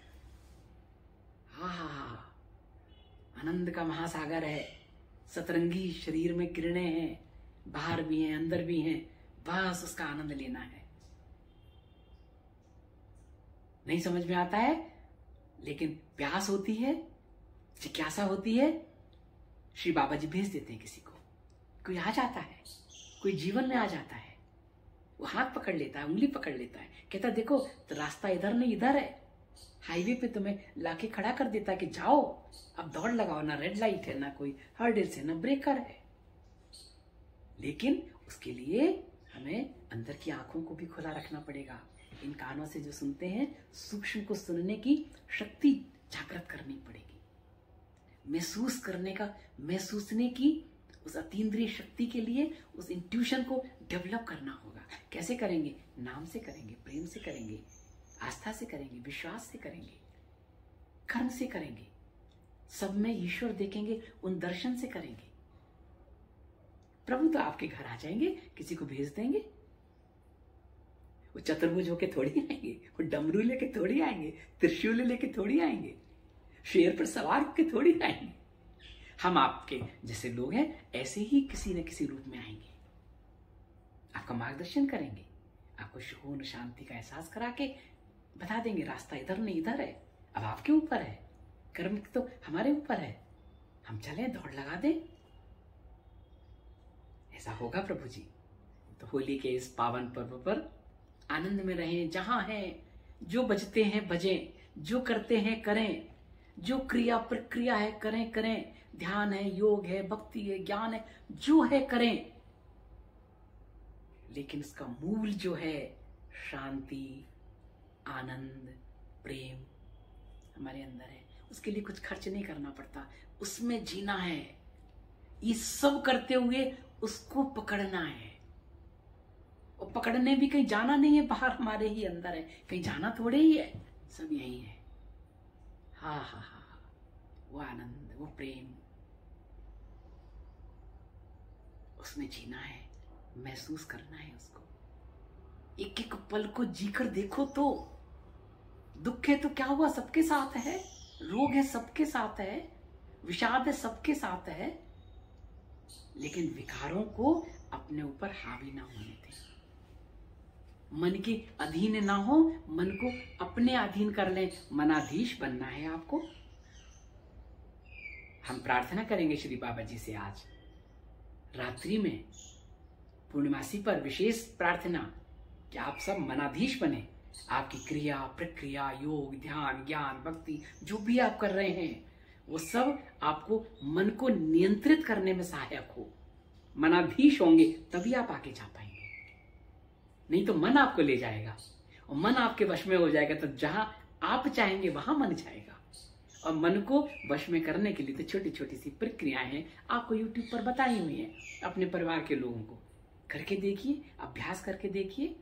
S1: हा, आनंद का महासागर है, सतरंगी शरीर में किरणें हैं, बाहर भी हैं, अंदर भी हैं, बस उसका आनंद लेना है। नहीं समझ में आता है, लेकिन प्यास होती है, जिज्ञासा होती है, श्री बाबा जी भेज देते हैं किसी को, कोई आ जाता है, कोई जीवन में आ जाता है, वो हाथ पकड़ लेता है, उंगली पकड़ लेता है, कहता है देखो तो रास्ता इधर नहीं इधर है, हाईवे पे तुम्हें लाके खड़ा कर देता है कि जाओ अब दौड़ लगाओ, ना रेड लाइट है, ना कोई हर्डल्स है, ना ब्रेकर है। लेकिन उसके लिए हमें अंदर की आंखों को भी खुला रखना पड़ेगा, इन कानों से जो सुनते हैं सूक्ष्म को सुनने की शक्ति जागृत करनी पड़ेगी, महसूस करने का, महसूसने की उस अतीन्द्रिय शक्ति के लिए उस इंट्यूशन को डेवलप करना होगा। कैसे करेंगे? नाम से करेंगे, प्रेम से करेंगे, आस्था से करेंगे, विश्वास से करेंगे, कर्म से करेंगे, सब में ईश्वर देखेंगे, उन दर्शन से करेंगे। प्रभु तो आपके घर आ जाएंगे, किसी को भेज देंगे, वो चतुर्भुज होके थोड़ी आएंगे, वो डमरू लेके थोड़ी आएंगे, त्रिशूल लेके थोड़ी आएंगे, शेर पर सवार होके थोड़ी आएंगे। हम आपके जैसे लोग हैं, ऐसे ही किसी न किसी रूप में आएंगे, आपका मार्गदर्शन करेंगे, आपको सुकून शांति का एहसास करा के बता देंगे रास्ता इधर नहीं इधर है। अब आपके ऊपर है, कर्म तो हमारे ऊपर है, हम चलें, दौड़ लगा दें, ऐसा होगा प्रभु जी। तो होली के इस पावन पर्व पर आनंद में रहें, जहां हैं, जो बजते हैं बजें, जो करते हैं करें, जो क्रिया प्रक्रिया है करें करें, ध्यान है, योग है, भक्ति है, ज्ञान है, जो है करें, लेकिन इसका मूल जो है शांति, आनंद, प्रेम हमारे अंदर है, उसके लिए कुछ खर्च नहीं करना पड़ता, उसमें जीना है। ये सब करते हुए उसको पकड़ना है, और पकड़ने भी कहीं जाना नहीं है, बाहर हमारे ही अंदर है, कहीं जाना थोड़े ही है, सब यही है। हा हा हा, वो आनंद, वो प्रेम, उसमें जीना है, महसूस करना है उसको। एक एक पल को जीकर देखो तो, दुख है तो क्या हुआ, सबके साथ है, रोग है सबके साथ है, विषाद है सबके साथ है, लेकिन विकारों को अपने ऊपर हावी ना होने दें, मन के अधीन ना हो, मन को अपने अधीन कर लें, मनाधीश बनना है आपको। हम प्रार्थना करेंगे श्री बाबा जी से आज रात्रि में, पूर्णिमासी पर विशेष प्रार्थना कि आप सब मनाधीश बने, आपकी क्रिया प्रक्रिया, योग, ध्यान, ज्ञान, भक्ति जो भी आप कर रहे हैं वो सब आपको मन को नियंत्रित करने में सहायक हो। मनाधीश होंगे तभी आप आगे जा पाएंगे, नहीं तो मन आपको ले जाएगा, और मन आपके वश में हो जाएगा तो जहां आप चाहेंगे वहां मन जाएगा। और मन को वश में करने के लिए तो छोटी छोटी सी प्रक्रियाएं हैं, आपको YouTube पर बताई हुई हैं, अपने परिवार के लोगों को करके देखिए, अभ्यास करके देखिए,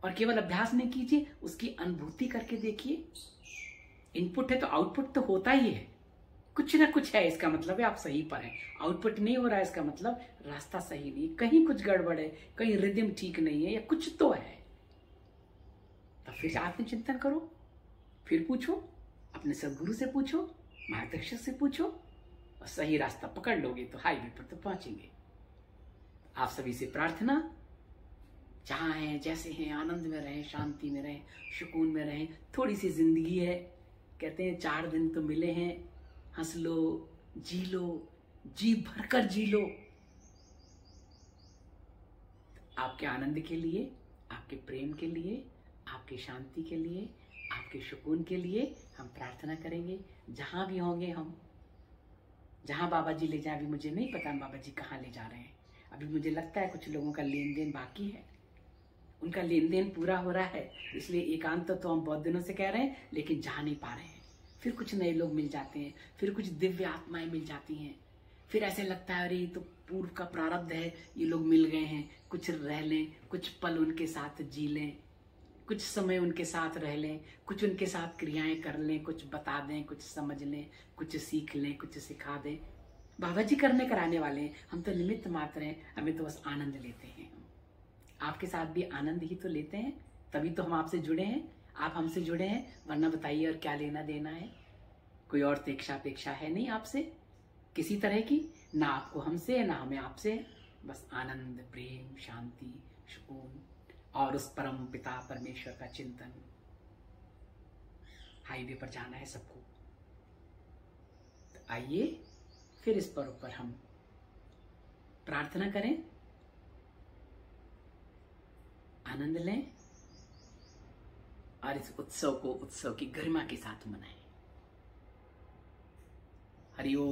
S1: और केवल अभ्यास नहीं कीजिए, उसकी अनुभूति करके देखिए। इनपुट है तो आउटपुट तो होता ही है, कुछ ना कुछ है, इसका मतलब है आप सही पर हैं। आउटपुट नहीं हो रहा है, इसका मतलब रास्ता सही नहीं, कहीं कुछ गड़बड़ है, कहीं रिदम ठीक नहीं है, या कुछ तो है। तो फिर आत्मचिंतन करो, फिर पूछो, अपने सदगुरु से पूछो, मार्गदर्शक से पूछो, और सही रास्ता पकड़ लोगे तो हाईवे पर तो पहुंचेंगे। आप सभी से प्रार्थना, जहां हैं जैसे हैं आनंद में रहें, शांति में रहें, सुकून में रहें। थोड़ी सी जिंदगी है, कहते हैं 4 दिन तो मिले हैं, हंस लो, जी भरकर जी लो। आपके आनंद के लिए, आपके प्रेम के लिए, आपकी शांति के लिए, आपके सुकून के लिए हम प्रार्थना करेंगे। जहां भी होंगे हम, जहां बाबा जी ले जाए, अभी मुझे नहीं पता बाबा जी कहाँ ले जा रहे हैं। अभी मुझे लगता है कुछ लोगों का लेन देन बाकी है, उनका लेन देन पूरा हो रहा है, इसलिए एकांत तो हम बहुत दिनों से कह रहे हैं, लेकिन जा नहीं पा रहे हैं। फिर कुछ नए लोग मिल जाते हैं, फिर कुछ दिव्य आत्माएं मिल जाती हैं, फिर ऐसे लगता है अरे ये तो पूर्व का प्रारब्ध है, ये लोग मिल गए हैं, कुछ रह लें, कुछ पल उनके साथ जी लें, कुछ समय उनके साथ रह लें, कुछ उनके साथ क्रियाएं कर लें, कुछ बता दें, कुछ समझ लें, कुछ सीख लें, कुछ सिखा दें। बाबा जी करने कराने वाले हैं, हम तो निमित्त मात्र हैं, हमें तो बस आनंद लेते हैं। आपके साथ भी आनंद ही तो लेते हैं, तभी तो हम आपसे जुड़े हैं, आप हमसे जुड़े हैं, वरना बताइए और क्या लेना देना है। कोई और अपेक्षा है नहीं आपसे किसी तरह की, ना आपको हमसे है, ना हमें आपसे है। बस आनंद, प्रेम, शांति, सुकून और उस परम पिता परमेश्वर का चिंतन। हाईवे पर जाना है सबको। तो आइए फिर इस पर्व पर हम प्रार्थना करें, आनंद लें और इस उत्सव को उत्सव की गरिमा के साथ मनाएं। हरि ओम।